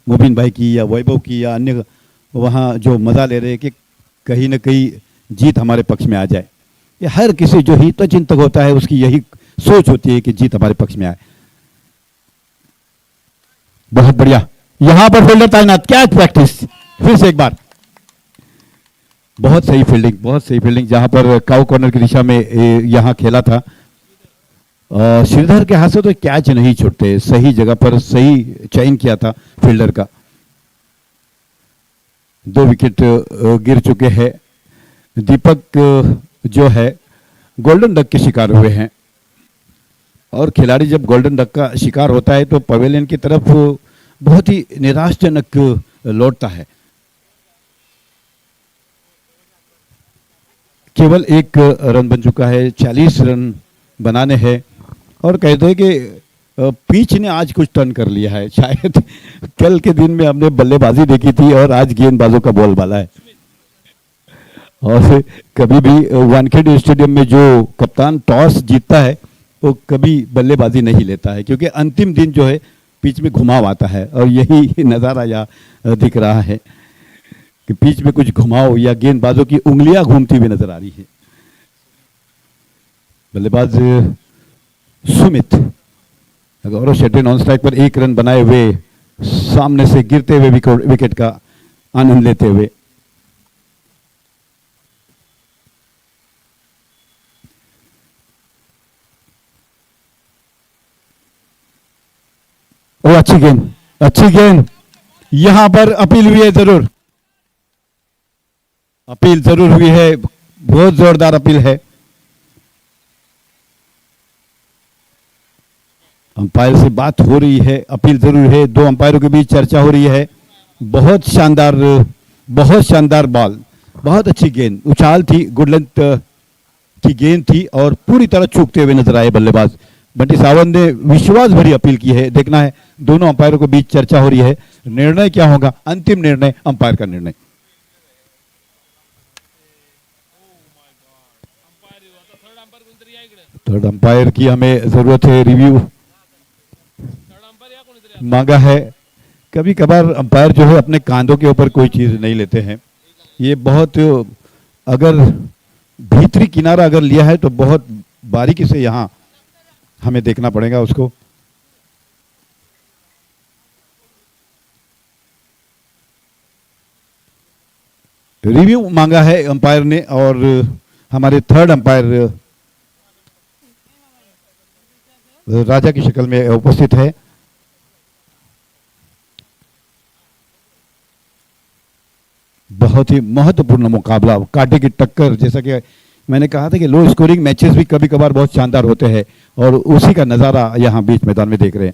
मुबीन भाई की या वैभव की या अन्य वहाँ जो मजा ले रहे हैं कि कहीं ना कहीं जीत हमारे पक्ष में आ जाए। ये हर किसी जो हितचिंतक होता है उसकी यही सोच होती है कि जीत हमारे पक्ष में आए। बहुत बढ़िया, यहां पर फील्डर तैनात, कैच प्रैक्टिस फिर से एक बार। बहुत सही फील्डिंग जहां पर काउ कॉर्नर की दिशा में यहां खेला था। श्रीधर के हाथ से तो कैच नहीं छूटते, सही जगह पर सही चयन किया था फील्डर का। 2 विकेट गिर चुके हैं। दीपक जो है गोल्डन डक के शिकार हुए हैं, और खिलाड़ी जब गोल्डन डक का शिकार होता है तो पवेलियन की तरफ बहुत ही निराशजनक लौटता है। केवल 1 रन बन चुका है, 40 रन बनाने हैं, और कहते हैं कि पिच ने आज कुछ टर्न कर लिया है। शायद कल के दिन में हमने बल्लेबाजी देखी थी और आज गेंदबाजों का बोलबाला है। और कभी भी वानखेड़े स्टेडियम में जो कप्तान टॉस जीतता है वो कभी बल्लेबाजी नहीं लेता है, क्योंकि अंतिम दिन जो है पिच में घुमाव आता है, और यही नज़ारा यहाँ दिख रहा है कि पिच में कुछ घुमाव या गेंदबाजों की उंगलियां घूमती हुई नजर आ रही है। बल्लेबाज सुमित, गौरव शेट्टी नॉन स्ट्राइक पर 1 रन बनाए हुए सामने से गिरते हुए विकेट का आनंद लेते हुए। ओ अच्छी गेंद, यहां पर अपील हुई है, जरूर अपील जरूर हुई है, बहुत जोरदार अपील है। अंपायर से बात हो रही है, अपील जरूर है, 2 अंपायरों के बीच चर्चा हो रही है। बहुत शानदार बॉल, बहुत अच्छी गेंद, उछाल थी, गुड लेंथ की गेंद थी, और पूरी तरह चूकते हुए नजर आए बल्लेबाज। बंटी सावंत ने विश्वास भरी अपील की है। देखना है, दोनों अंपायरों के बीच चर्चा हो रही है, निर्णय क्या होगा, अंतिम निर्णय अंपायर का निर्णय। थर्ड अंपायर की हमें जरूरत है, रिव्यू मांगा है। कभी कभार अंपायर जो है अपने कांधों के ऊपर कोई चीज नहीं लेते हैं। ये बहुत, अगर भीतरी किनारा अगर लिया है तो बहुत बारीकी से यहां हमें देखना पड़ेगा उसको। रिव्यू मांगा है अंपायर ने, और हमारे थर्ड अंपायर राजा की शक्ल में उपस्थित है। बहुत ही महत्वपूर्ण मुकाबला, कांटे की टक्कर, जैसा कि मैंने कहा था कि लो स्कोरिंग मैचेस भी कभी कभार बहुत शानदार होते हैं, और उसी का नज़ारा यहाँ बीच मैदान में देख रहे हैं।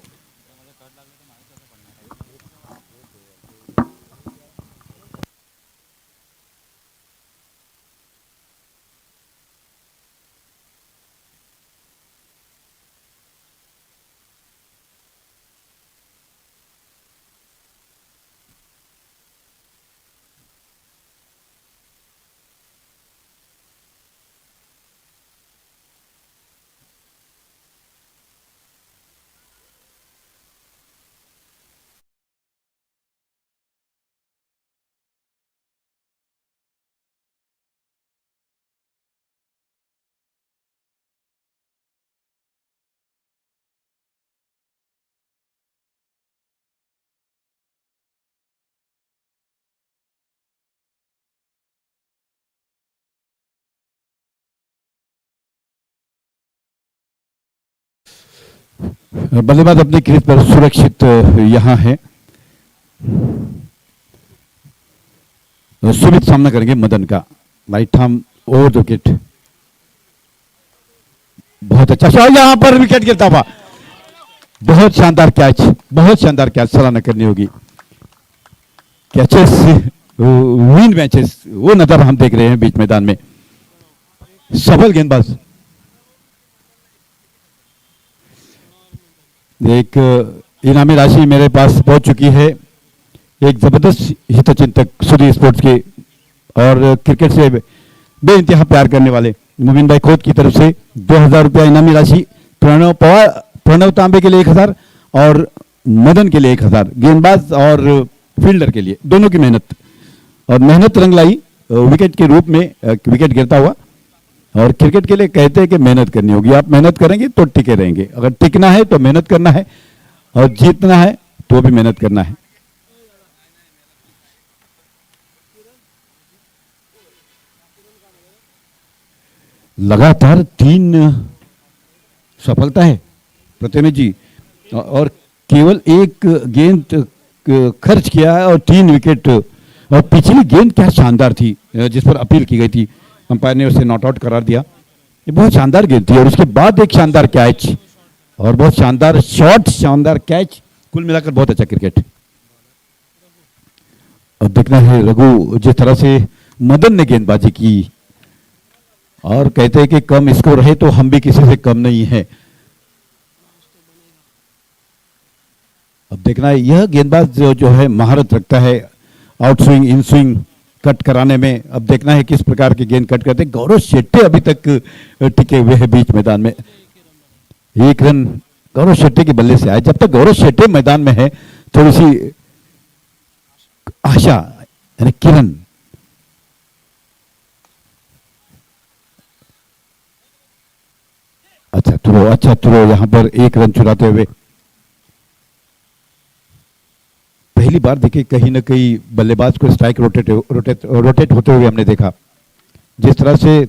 बल्लेबाज अपने क्रीज पर सुरक्षित यहां है। सुमित सामना करेंगे मदन का। Right arm over the wicket, बहुत अच्छा शॉट, यहां पर विकेट गिरता हुआ। बहुत शानदार कैच, बहुत शानदार कैच, सराहना करनी होगी। कैचेस विन मैचेस वो नजर हम देख रहे हैं बीच मैदान में। सफल गेंदबाज, एक इनामी राशि मेरे पास पहुंच चुकी है। एक जबरदस्त हितचिंतक सुधीर स्पोर्ट्स के और क्रिकेट से बेइंतहा प्यार करने वाले मुबीन भाई खोद की तरफ से 2000 रुपया इनामी राशि। प्रणव तांबे के लिए 1000 और मदन के लिए 1000। गेंदबाज और फील्डर के लिए दोनों की मेहनत, और मेहनत रंग लाई विकेट के रूप में, विकेट गिरता हुआ। और क्रिकेट के लिए कहते हैं कि मेहनत करनी होगी, आप मेहनत करेंगे तो टिके रहेंगे। अगर टिकना है तो मेहनत करना है, और जीतना है तो भी मेहनत करना है। लगातार 3 सफलता है प्रतिमे जी, और केवल एक गेंद खर्च किया है और 3 विकेट। और पिछली गेंद क्या शानदार थी जिस पर अपील की गई थी, अंपायर ने उसे नॉट आउट करार दिया। ये बहुत शानदार गेंद थी, और उसके बाद एक शानदार कैच और बहुत शानदार शॉट, शानदार कैच, कुल मिलाकर बहुत अच्छा क्रिकेट। अब देखना है रघु, जिस तरह से मदन ने गेंदबाजी की, और कहते हैं कि कम स्कोर है तो हम भी किसी से कम नहीं है। अब देखना है यह गेंदबाज जो है महारत रखता है out swing, in swing, cut कराने में। अब देखना है किस प्रकार के गेंद कट करते हैं। गौरव शेट्टी अभी तक टिके हुए हैं बीच मैदान में। 1 रन गौरव शेट्टी के बल्ले से आए। जब तक गौरव शेट्टी मैदान में है थोड़ी सी आशा, यानी किरण। अच्छा थ्रो यहां पर 1 रन चुराते हुए। पहली बार देखिए कहीं ना कहीं बल्लेबाज को स्ट्राइक रोटेट होते हुए हमने देखा। जिस तरह से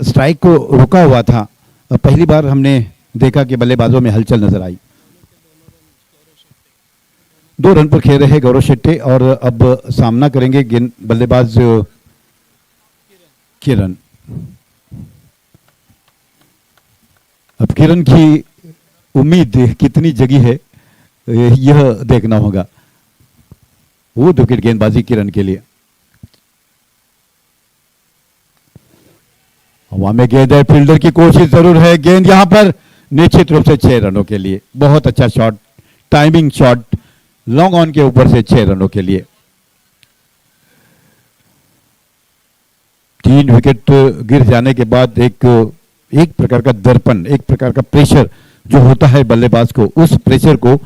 स्ट्राइक को रुका हुआ था, पहली बार हमने देखा कि बल्लेबाजों में हलचल नजर आई। 2 रन पर खेल रहे गौरव शेट्टी, और अब सामना करेंगे बल्लेबाज किरण। अब किरण की उम्मीद कितनी जगी है यह देखना होगा। वो विकेट गेंदबाजी किरण के लिए। हवा में गेंद है, फील्डर की कोशिश जरूर है। गेंद यहां पर निश्चित रूप से 6 रनों के लिए। बहुत अच्छा shot, timing shot, long on के ऊपर से 6 रनों के लिए। 3 विकेट गिर जाने के बाद एक प्रकार का दर्पण, एक प्रकार का प्रेशर जो होता है बल्लेबाज को, उस प्रेशर को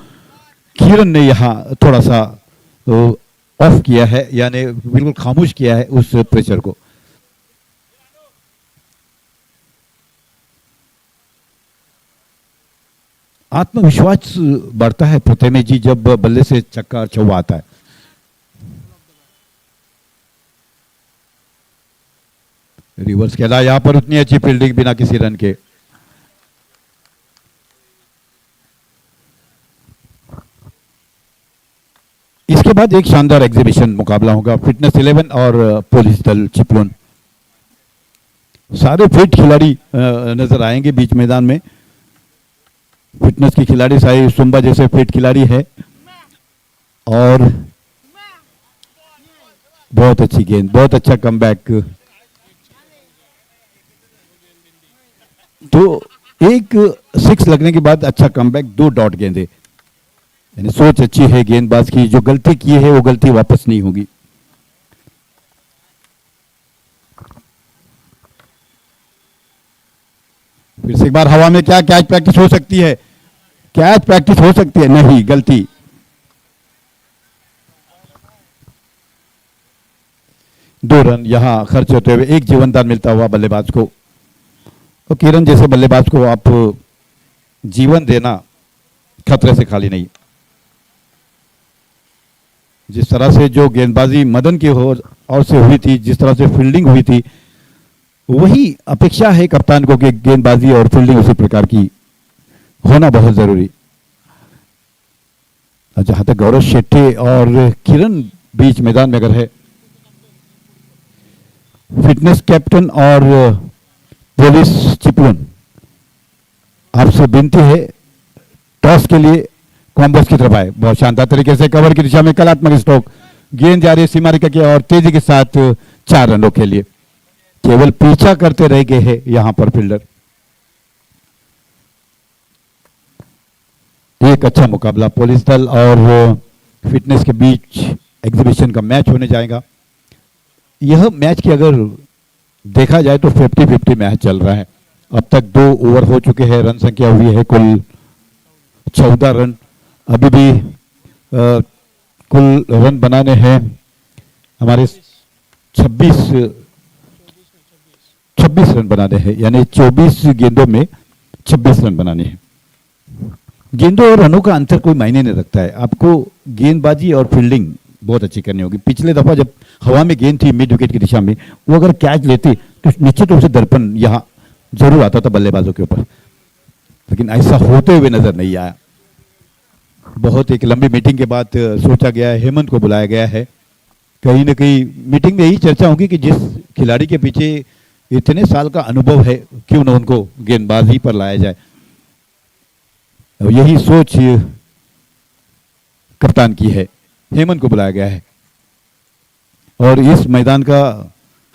किरण ने यहां थोड़ा सा ऑफ किया है, यानी बिल्कुल खामोश किया है उस प्रेशर को। आत्मविश्वास बढ़ता है प्रतिमे जी जब बल्ले से छक्का और चौका आता है। रिवर्स खेला यहां पर, उतनी अच्छी फील्डिंग बिना किसी रन के। इसके बाद एक शानदार एग्जीबिशन मुकाबला होगा फिटनेस 11 और पुलिस दल चिपलून। सारे फिट खिलाड़ी नजर आएंगे बीच मैदान में। फिटनेस की खिलाड़ी साई सुंबा जैसे फिट खिलाड़ी है, और बहुत अच्छी गेंद, बहुत अच्छा कमबैक। तो एक 6 लगने के बाद अच्छा कमबैक, 2 डॉट गेंदे, यानी सोच अच्छी है गेंदबाज की। जो गलती की है वो गलती वापस नहीं होगी। फिर से एक बार हवा में, क्या कैच प्रैक्टिस हो सकती है? कैच प्रैक्टिस हो सकती है? नहीं, गलती। दो रन यहां खर्च होते हुए, एक जीवनदान मिलता हुआ बल्लेबाज को। तो किरण जैसे बल्लेबाज को आप जीवन देना खतरे से खाली नहीं। जिस तरह से जो गेंदबाजी मदन की ओर से हुई थी, जिस तरह से फील्डिंग हुई थी, वही अपेक्षा है कप्तान को कि गेंदबाजी और फील्डिंग उसी प्रकार की होना बहुत जरूरी। और जहां तक गौरव शेट्टी और किरण बीच मैदान में अगर है, फिटनेस कैप्टन और पुलिस चिपलून, आपसे विनती है टॉस के लिए कॉम्बोस की तरफ आए। बहुत शानदार तरीके से कवर की दिशा में कलात्मक स्ट्रोक, गेंद जा रही है सीमा रेखा की और तेजी के साथ 4 रनों के लिए। केवल पीछा करते रह गए हैं यहां पर फील्डर। एक अच्छा मुकाबला पुलिस दल और फिटनेस के बीच एग्जीबिशन का मैच होने जाएगा। यह मैच की अगर देखा जाए तो 50-50 मैच चल रहा है। अब तक 2 ओवर हो चुके हैं, रन संख्या हुई है कुल 14 रन। अभी भी कुल रन बनाने हैं हमारे 26 रन बनाने हैं, यानी 24 गेंदों में 26 रन बनाने हैं। गेंदों और रनों का अंतर कोई मायने नहीं रखता है, आपको गेंदबाजी और फील्डिंग बहुत अच्छी करनी होगी। पिछले दफा जब हवा में गेंद थी मिड विकेट की दिशा में, वो अगर कैच लेती तो निश्चित रूप से दर्पण यहां जरूर आता था बल्लेबाजों के ऊपर, लेकिन ऐसा होते हुए नजर नहीं आया। बहुत एक लंबी मीटिंग के बाद सोचा गया है, हेमंत को बुलाया गया है। कहीं ना कहीं मीटिंग में यही चर्चा होगी कि जिस खिलाड़ी के पीछे इतने साल का अनुभव है, क्यों ना उनको गेंदबाजी पर लाया जाए। यही सोच कप्तान की है, हेमंत को बुलाया गया है। और इस मैदान का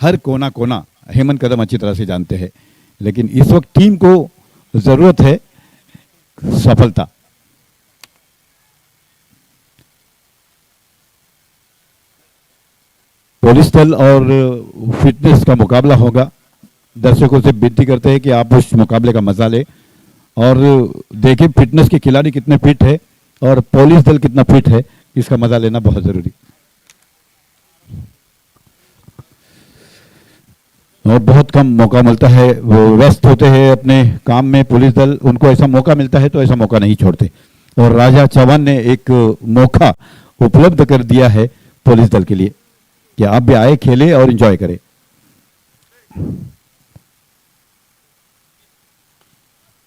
हर कोना कोना हेमंत कदम अच्छी तरह से जानते हैं, लेकिन इस वक्त टीम को जरूरत है सफलता। पुलिस दल और फिटनेस का मुकाबला होगा। दर्शकों से विनती करते हैं कि आप उस मुकाबले का मजा लें और देखें फिटनेस के खिलाड़ी कितने फिट है और पुलिस दल कितना फिट है, इसका मजा लेना बहुत जरूरी। और बहुत कम मौका मिलता है, वो व्यस्त होते हैं अपने काम में पुलिस दल, उनको ऐसा मौका मिलता है तो ऐसा मौका नहीं छोड़ते। और राजा चौहान ने एक मौका उपलब्ध कर दिया है पुलिस दल के लिए कि आप भी आए, खेले और एंजॉय करें।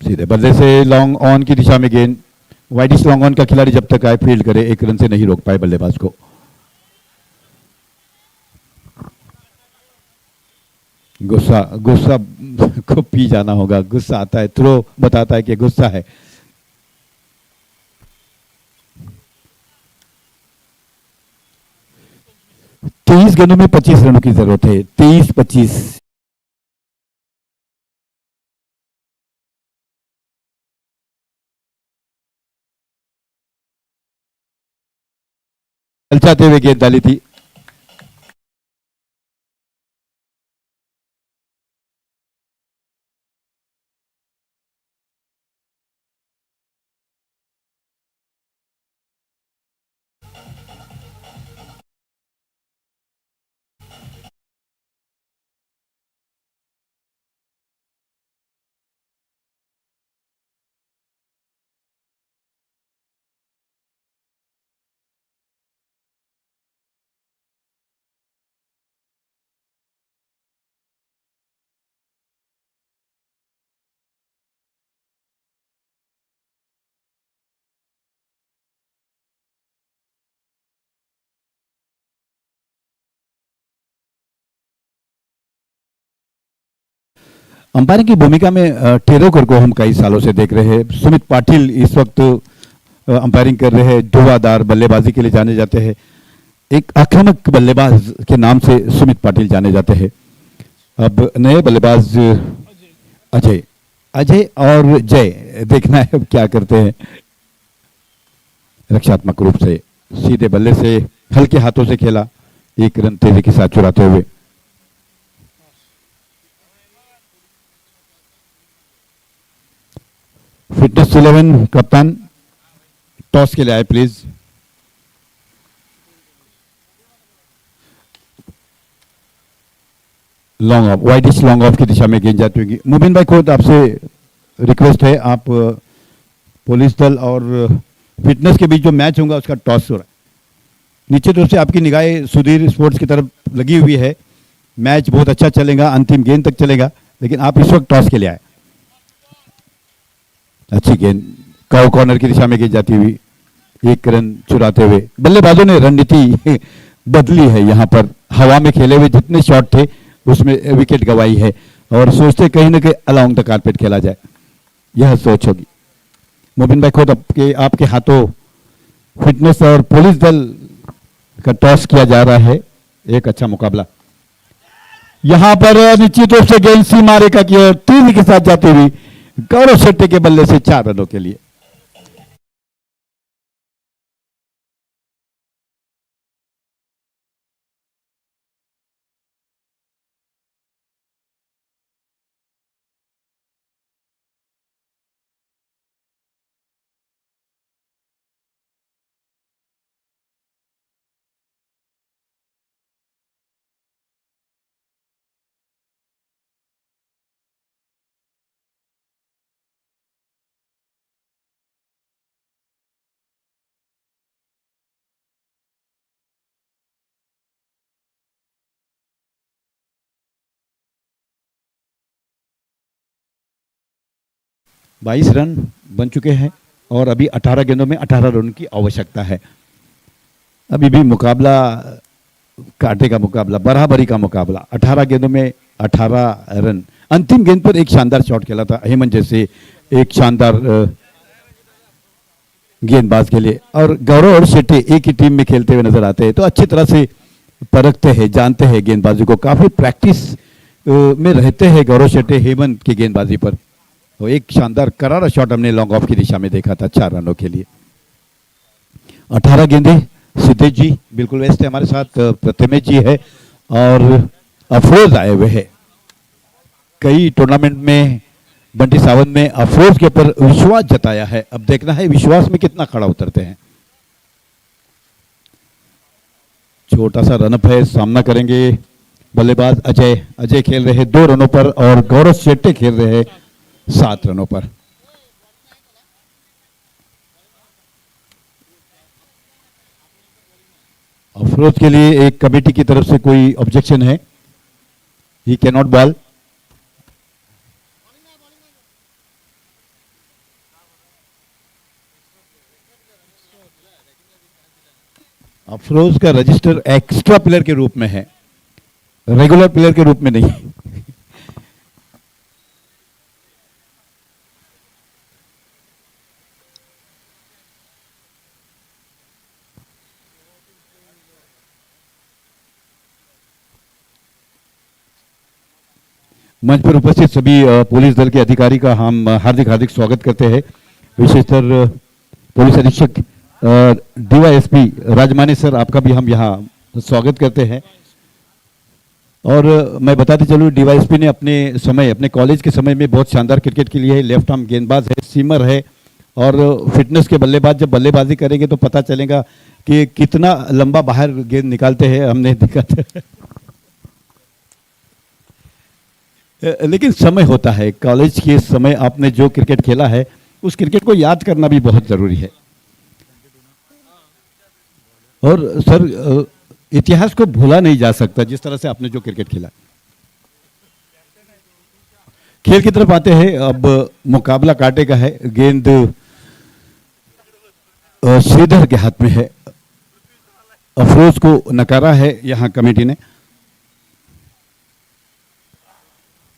सीधे बल्ले से लॉन्ग ऑन की दिशा में गेंद, वाइडिश लॉन्ग ऑन का खिलाड़ी जब तक आए फील्ड करे, 1 रन से नहीं रोक पाए बल्लेबाज को। गुस्सा को पी जाना होगा, गुस्सा आता है, थ्रो बताता है कि गुस्सा है। तेईस गेंदों में 25 रनों की जरूरत है, 23-25। ललचाते हुए गेंद डाली थी। अंपायरिंग की भूमिका में टेरोकर को हम कई सालों से देख रहे हैं। सुमित पाटिल इस वक्त अंपायरिंग कर रहे हैं, धुआंधार बल्लेबाजी के लिए जाने जाते हैं। एक आक्रामक बल्लेबाज के नाम से सुमित पाटिल जाने जाते हैं। अब नए बल्लेबाज अजय और जय, देखना है अब क्या करते हैं। रक्षात्मक रूप से सीधे बल्ले से हल्के हाथों से खेला, 1 रन तेजी के साथ चुराते हुए। फिटनेस 11 कप्तान टॉस के लिए आए please. Long off, widish long off की दिशा में गेंद जाती होगी। मुबिन भाई खुद आपसे रिक्वेस्ट है, आप पुलिस दल और फिटनेस के बीच जो मैच होगा उसका टॉस हो रहा है। निश्चित रूप से आपकी निगाहें सुधीर स्पोर्ट्स की तरफ लगी हुई है। मैच बहुत अच्छा चलेगा, अंतिम गेंद तक चलेगा, लेकिन आप इस वक्त टॉस के लिए आए। अच्छी गेंद काउ कॉर्नर की दिशा में गेंद जाती हुई, एक रन चुराते हुए बल्लेबाजों ने रणनीति बदली है। यहाँ पर हवा में खेले हुए जितने शॉट थे उसमें विकेट गंवाई है और सोचते कहीं ना कहीं अलोंग द कारपेट खेला जाए, यह सोच होगी। मोबिन भाई खुद आपके हाथों फिटनेस और पुलिस दल का टॉस किया जा रहा है। एक अच्छा मुकाबला यहां पर निश्चित रूप से गेंद सीमा रेखा की ओर तेजी के साथ जाती हुई गौरव शेट्टी के बल्ले से 4 रनों के लिए। बाईस रन बन चुके हैं और अभी 18 गेंदों में 18 रन की आवश्यकता है। अभी भी मुकाबला कांटे का मुकाबला, बराबरी का मुकाबला, 18 गेंदों में 18 रन। अंतिम गेंद पर एक शानदार शॉट खेला था हेमंत जैसे एक शानदार गेंदबाज के लिए, और गौरव और शेट्टी एक ही टीम में खेलते हुए नजर आते हैं तो अच्छी तरह से परखते हैं, जानते हैं गेंदबाजी को, काफी प्रैक्टिस में रहते हैं गौरव शेट्टी हेमंत की गेंदबाजी पर। तो एक शानदार करारा शॉट हमने लॉन्ग ऑफ की दिशा में देखा था 4 रनों के लिए। 18 गेंदें सिद्धेश जी बिल्कुल व्यस्त है हमारे साथ, प्रतिमेश जी है और अफरोज आए हुए हैं। कई टूर्नामेंट में बंटी सावंत ने अफरोज के ऊपर विश्वास जताया है, अब देखना है विश्वास में कितना खड़ा उतरते हैं। छोटा सा रनअप है, सामना करेंगे बल्लेबाज अजय। अजय खेल रहे हैं 2 रनों पर और गौरव शेट्टी खेल रहे हैं 7 रनों पर। अफरोज के लिए एक कमेटी की तरफ से कोई ऑब्जेक्शन है? He can not ball. Afroz का रजिस्टर एक्स्ट्रा प्लेयर के रूप में है, रेगुलर प्लेयर के रूप में नहीं। मंच पर उपस्थित सभी पुलिस दल के अधिकारी का हम हार्दिक स्वागत करते हैं। विशेषकर पुलिस अधीक्षक डीवाईएसपी राजमानी सर, आपका भी हम यहाँ स्वागत करते हैं। और मैं बताते चलूँ डीवाईएसपी ने अपने कॉलेज के समय में बहुत शानदार क्रिकेट के लिए लेफ्ट आर्म गेंदबाज है, सीमर है और फिटनेस के बल्लेबाज जब बल्लेबाजी करेंगे तो पता चलेगा कि कितना लंबा बाहर गेंद निकालते हैं, हमने देखा था। लेकिन समय होता है, कॉलेज के समय आपने जो क्रिकेट खेला है उस क्रिकेट को याद करना भी बहुत जरूरी है। और सर इतिहास को भूला नहीं जा सकता जिस तरह से आपने जो क्रिकेट खेला। खेल की तरफ आते हैं, अब मुकाबला कांटे का है। गेंद श्रीधर के हाथ में है, अफरोज को नकारा है यहां कमेटी ने।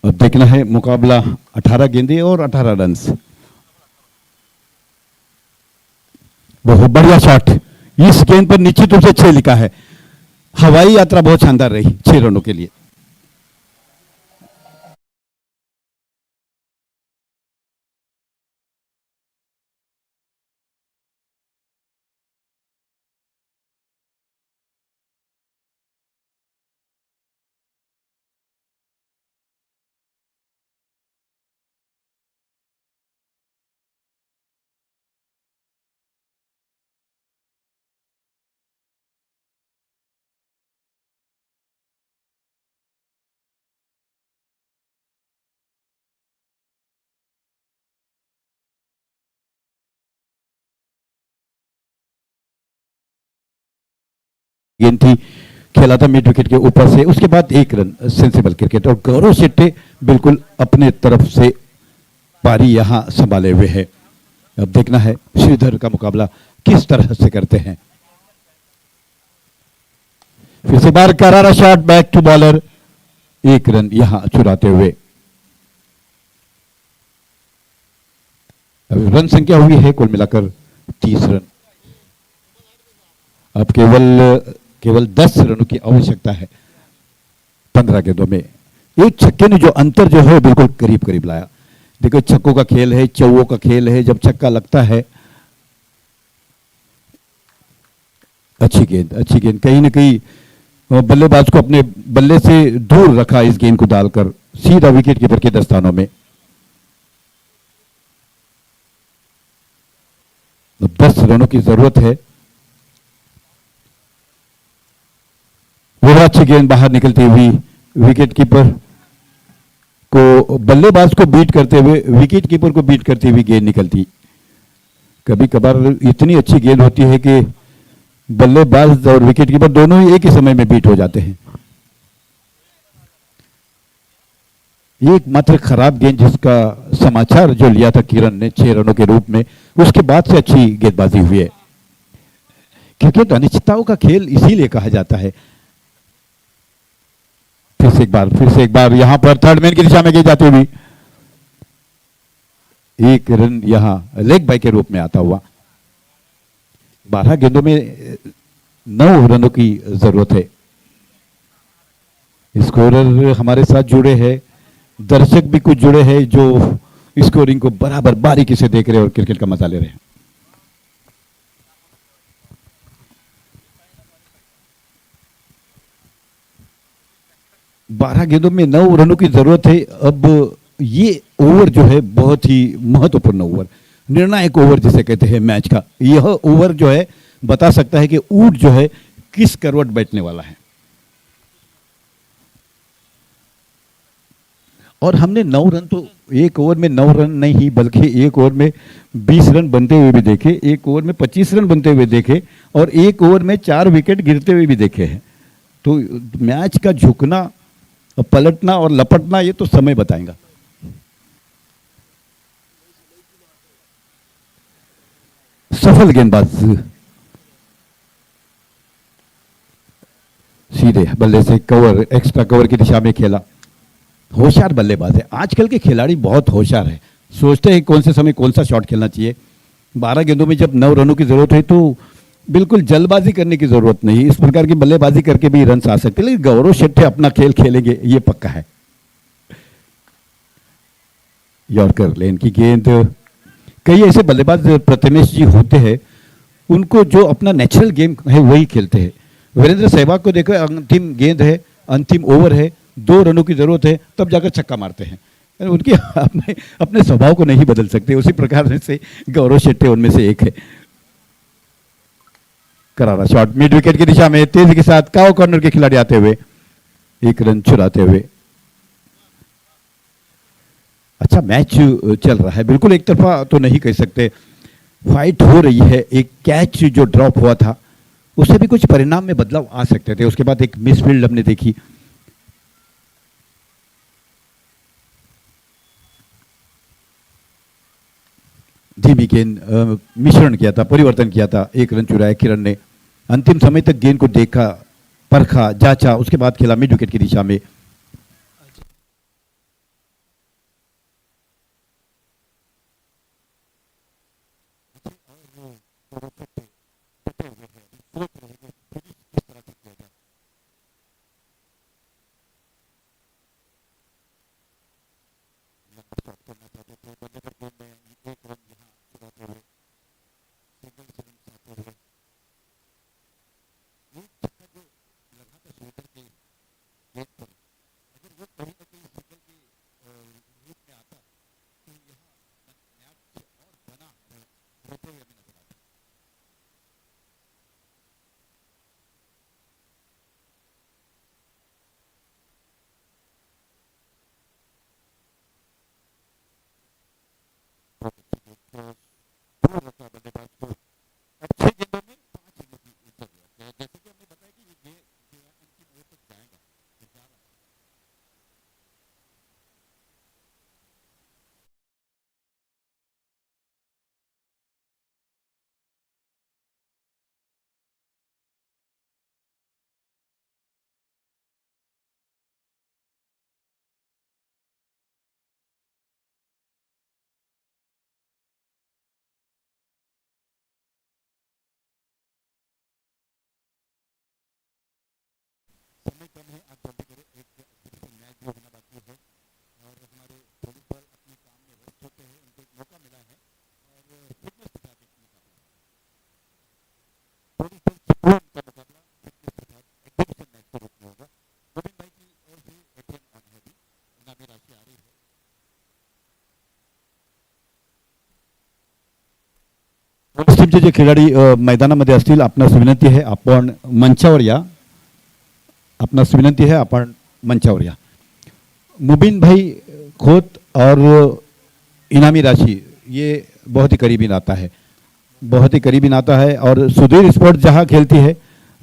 अब देखना है मुकाबला 18 गेंदें और 18 रन। बहुत बढ़िया शॉट, इस गेंद पर निश्चित रूप से 6 लिखा है। हवाई यात्रा बहुत शानदार रही 6 रनों के लिए। गेंद थी, खेला था मिड विकेट के ऊपर से, उसके बाद 1 रन, सेंसिबल क्रिकेट। और गौरव शेट्टी बिल्कुल अपने तरफ से पारी यहां संभाले हुए है। अब देखना है श्रीधर का मुकाबला किस तरह से करते हैं। फिर से बार करारा shot back to bowler, 1 run यहां चुराते हुए। अब रन संख्या हुई है कुल मिलाकर 30 रन। अब केवल 10 रनों की आवश्यकता है 15 गेंदों में। एक छक्के ने जो अंतर जो है बिल्कुल करीब करीब लाया। देखो छक्कों का खेल है, चौवों का खेल है, जब छक्का लगता है। अच्छी गेंद कहीं ना कहीं बल्लेबाज को अपने बल्ले से दूर रखा, इस गेंद को डालकर सीधा विकेट कीपर के दस्तानों में। 10 रनों की जरूरत है। वो अच्छी गेंद बाहर निकलती हुई, विकेट कीपर को, बल्लेबाज को बीट करते हुए विकेट कीपर को बीट करती हुई गेंद निकलती। कभी कभार इतनी अच्छी गेंद होती है कि बल्लेबाज और विकेट कीपर दोनों ही एक ही समय में बीट हो जाते हैं। एक मात्र खराब गेंद जिसका समाचार जो लिया था किरण ने 6 रनों के रूप में, उसके बाद से अच्छी गेंदबाजी हुई है। क्रिकेट अनिश्चितताओं का खेल इसीलिए कहा जाता है। फिर से एक बार यहां पर थर्ड मैन की दिशा में गेंद जाती हुई, 1 रन यहां लेग बाय के रूप में आता हुआ। 12 गेंदों में 9 रनों की जरूरत है। स्कोरर हमारे साथ जुड़े हैं, दर्शक भी कुछ जुड़े हैं जो स्कोरिंग को बराबर बारीकी से देख रहे हैं और क्रिकेट का मजा ले रहे हैं। बारह गेंदों में 9 रनों की जरूरत है। अब ये ओवर जो है बहुत ही महत्वपूर्ण ओवर, निर्णायक ओवर जिसे कहते हैं मैच का। यह ओवर जो है बता सकता है कि ऊंट जो है किस करवट बैठने वाला है। और हमने 9 रन तो एक ओवर में 9 रन नहीं बल्कि एक ओवर में 20 रन बनते हुए भी देखे, एक ओवर में 25 रन बनते हुए देखे और एक ओवर में 4 विकेट गिरते हुए भी देखे हैं। तो मैच का झुकना, पलटना और लपटना ये तो समय बताएगा। सफल गेंदबाज सीधे बल्ले से कवर, एक्स्ट्रा कवर की दिशा में खेला। होशियार बल्लेबाज है। आजकल के खिलाड़ी बहुत होशियार है, सोचते हैं कौन से समय कौन सा शॉट खेलना चाहिए। 12 गेंदों में जब 9 रनों की जरूरत है तो बिल्कुल जल्दबाजी करने की जरूरत नहीं। इस प्रकार की बल्लेबाजी करके भी रन आ सकते, लेकिन गौरव शेट्टी अपना खेल खेलेंगे ये पक्का है। यॉर्कर लेन की गेंद। कई ऐसे बल्लेबाज प्रथमेश जी होते हैं, उनको जो अपना नेचुरल गेम है वही खेलते हैं। वीरेंद्र सहवाग को देखो, अंतिम गेंद है, अंतिम ओवर है, 2 रनों की जरूरत है, तब जाकर छक्का मारते हैं। उनके अपने स्वभाव को नहीं बदल सकते। उसी प्रकार से गौरव शेट्टी उनमें से एक है। करारा शॉट मिड विकेट की दिशा में तेजी के साथ काओ कॉर्नर के खिलाड़ी आते हुए 1 रन चुराते हुए। अच्छा मैच चल रहा है, बिल्कुल एक तरफा तो नहीं कह सकते, फाइट हो रही है। एक कैच जो ड्रॉप हुआ था उससे भी कुछ परिणाम में बदलाव आ सकते थे। उसके बाद एक मिसफील्ड हमने देखी। धीमी गेंद, मिश्रण किया था, परिवर्तन किया था, 1 रन चुराया किरण ने। अंतिम समय तक गेंद को देखा, परखा, जांचा, उसके बाद खेला मिड विकेट की दिशा में। टीमचे जे खेळाडी मैदानामध्ये असतील, आपणास विनंती आहे आपण मंचावर या. आपणास विनंती है अपन मंचावर या. मुबीन भाई खोत और इनामी राशि ये बहुत ही करीबी नाता है, बहुत ही करीबी नाता है. और सुधीर स्पोर्ट्स जहाँ खेलती है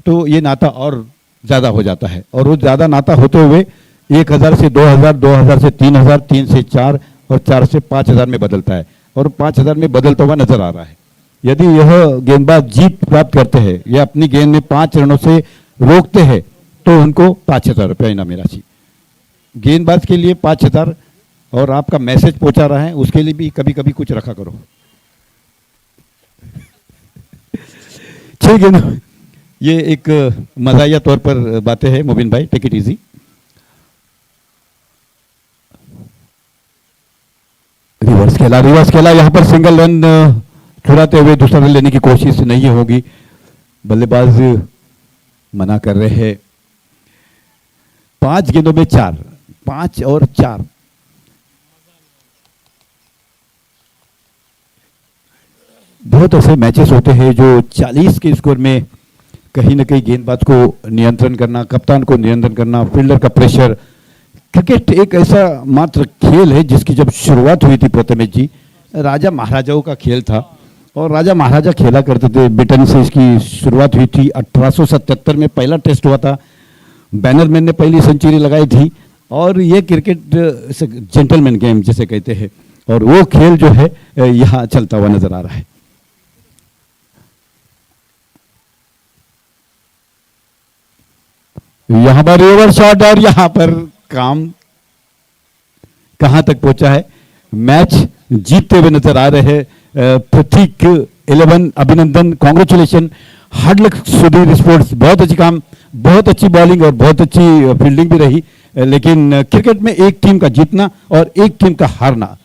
तो ये नाता और ज़्यादा हो जाता है. और वो ज़्यादा नाता होते हुए 1000 से 2000, 2000 से 3000, 3 से 4 और 4 से 5000 में बदलता है. और 5000 में बदलता हुआ नजर आ रहा है. यदि यह गेंदबाज जीत प्राप्त करते हैं या अपनी गेंद में 5 रनों से रोकते हैं तो उनको 5000 रुपया इनामी राशि. गेंदबाज के लिए 5000 और आपका मैसेज पहुंचा रहा है उसके लिए भी कभी कभी कुछ रखा करो. 6 गेंद, ये एक मजाया तौर पर बातें हैं. मुबीन भाई टेक इट इजी. रिवर्स खेला, यहाँ पर सिंगल रन चुराते हुए दूसरा रन लेने की कोशिश नहीं होगी. बल्लेबाज मना कर रहे हैं. 5 गेंदों में 4, 5 और 4. बहुत ऐसे मैचेस होते हैं जो 40 के स्कोर में कहीं ना कहीं गेंदबाज को नियंत्रण करना, कप्तान को नियंत्रण करना, फील्डर का प्रेशर. क्रिकेट एक ऐसा मात्र खेल है जिसकी जब शुरुआत हुई थी प्रथमेश जी, राजा महाराजाओं का खेल था और राजा महाराजा खेला करते थे. ब्रिटेन से इसकी शुरुआत हुई थी. 1877 में पहला टेस्ट हुआ था. बैनरमैन ने पहली सेंचुरी लगाई थी. और ये क्रिकेट जेंटलमैन गेम जिसे कहते हैं, और वो खेल जो है यहाँ चलता हुआ नजर आ रहा है. यहाँ पर रिवर शॉट और यहाँ पर काम कहां तक पहुंचा है. मैच जीतते हुए नजर आ रहे हैं प्रतीक 11. अभिनंदन, congratulation, hard luck Sudhir sports. बहुत अच्छी काम, बहुत अच्छी बॉलिंग और बहुत अच्छी फील्डिंग भी रही. लेकिन क्रिकेट में एक टीम का जीतना और एक टीम का हारना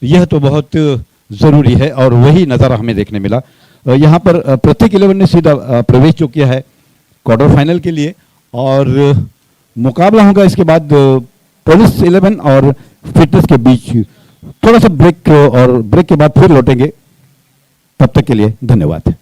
यह तो बहुत जरूरी है और वही नजारा हमें देखने मिला. यहाँ पर प्रतीक 11 ने सीधा प्रवेश जो किया है क्वार्टर फाइनल के लिए और मुकाबला होगा इसके बाद पुलिस 11 और फिटनेस के बीच. थोड़ा सा ब्रेक और ब्रेक के बाद फिर लौटेंगे. तब तक के लिए धन्यवाद.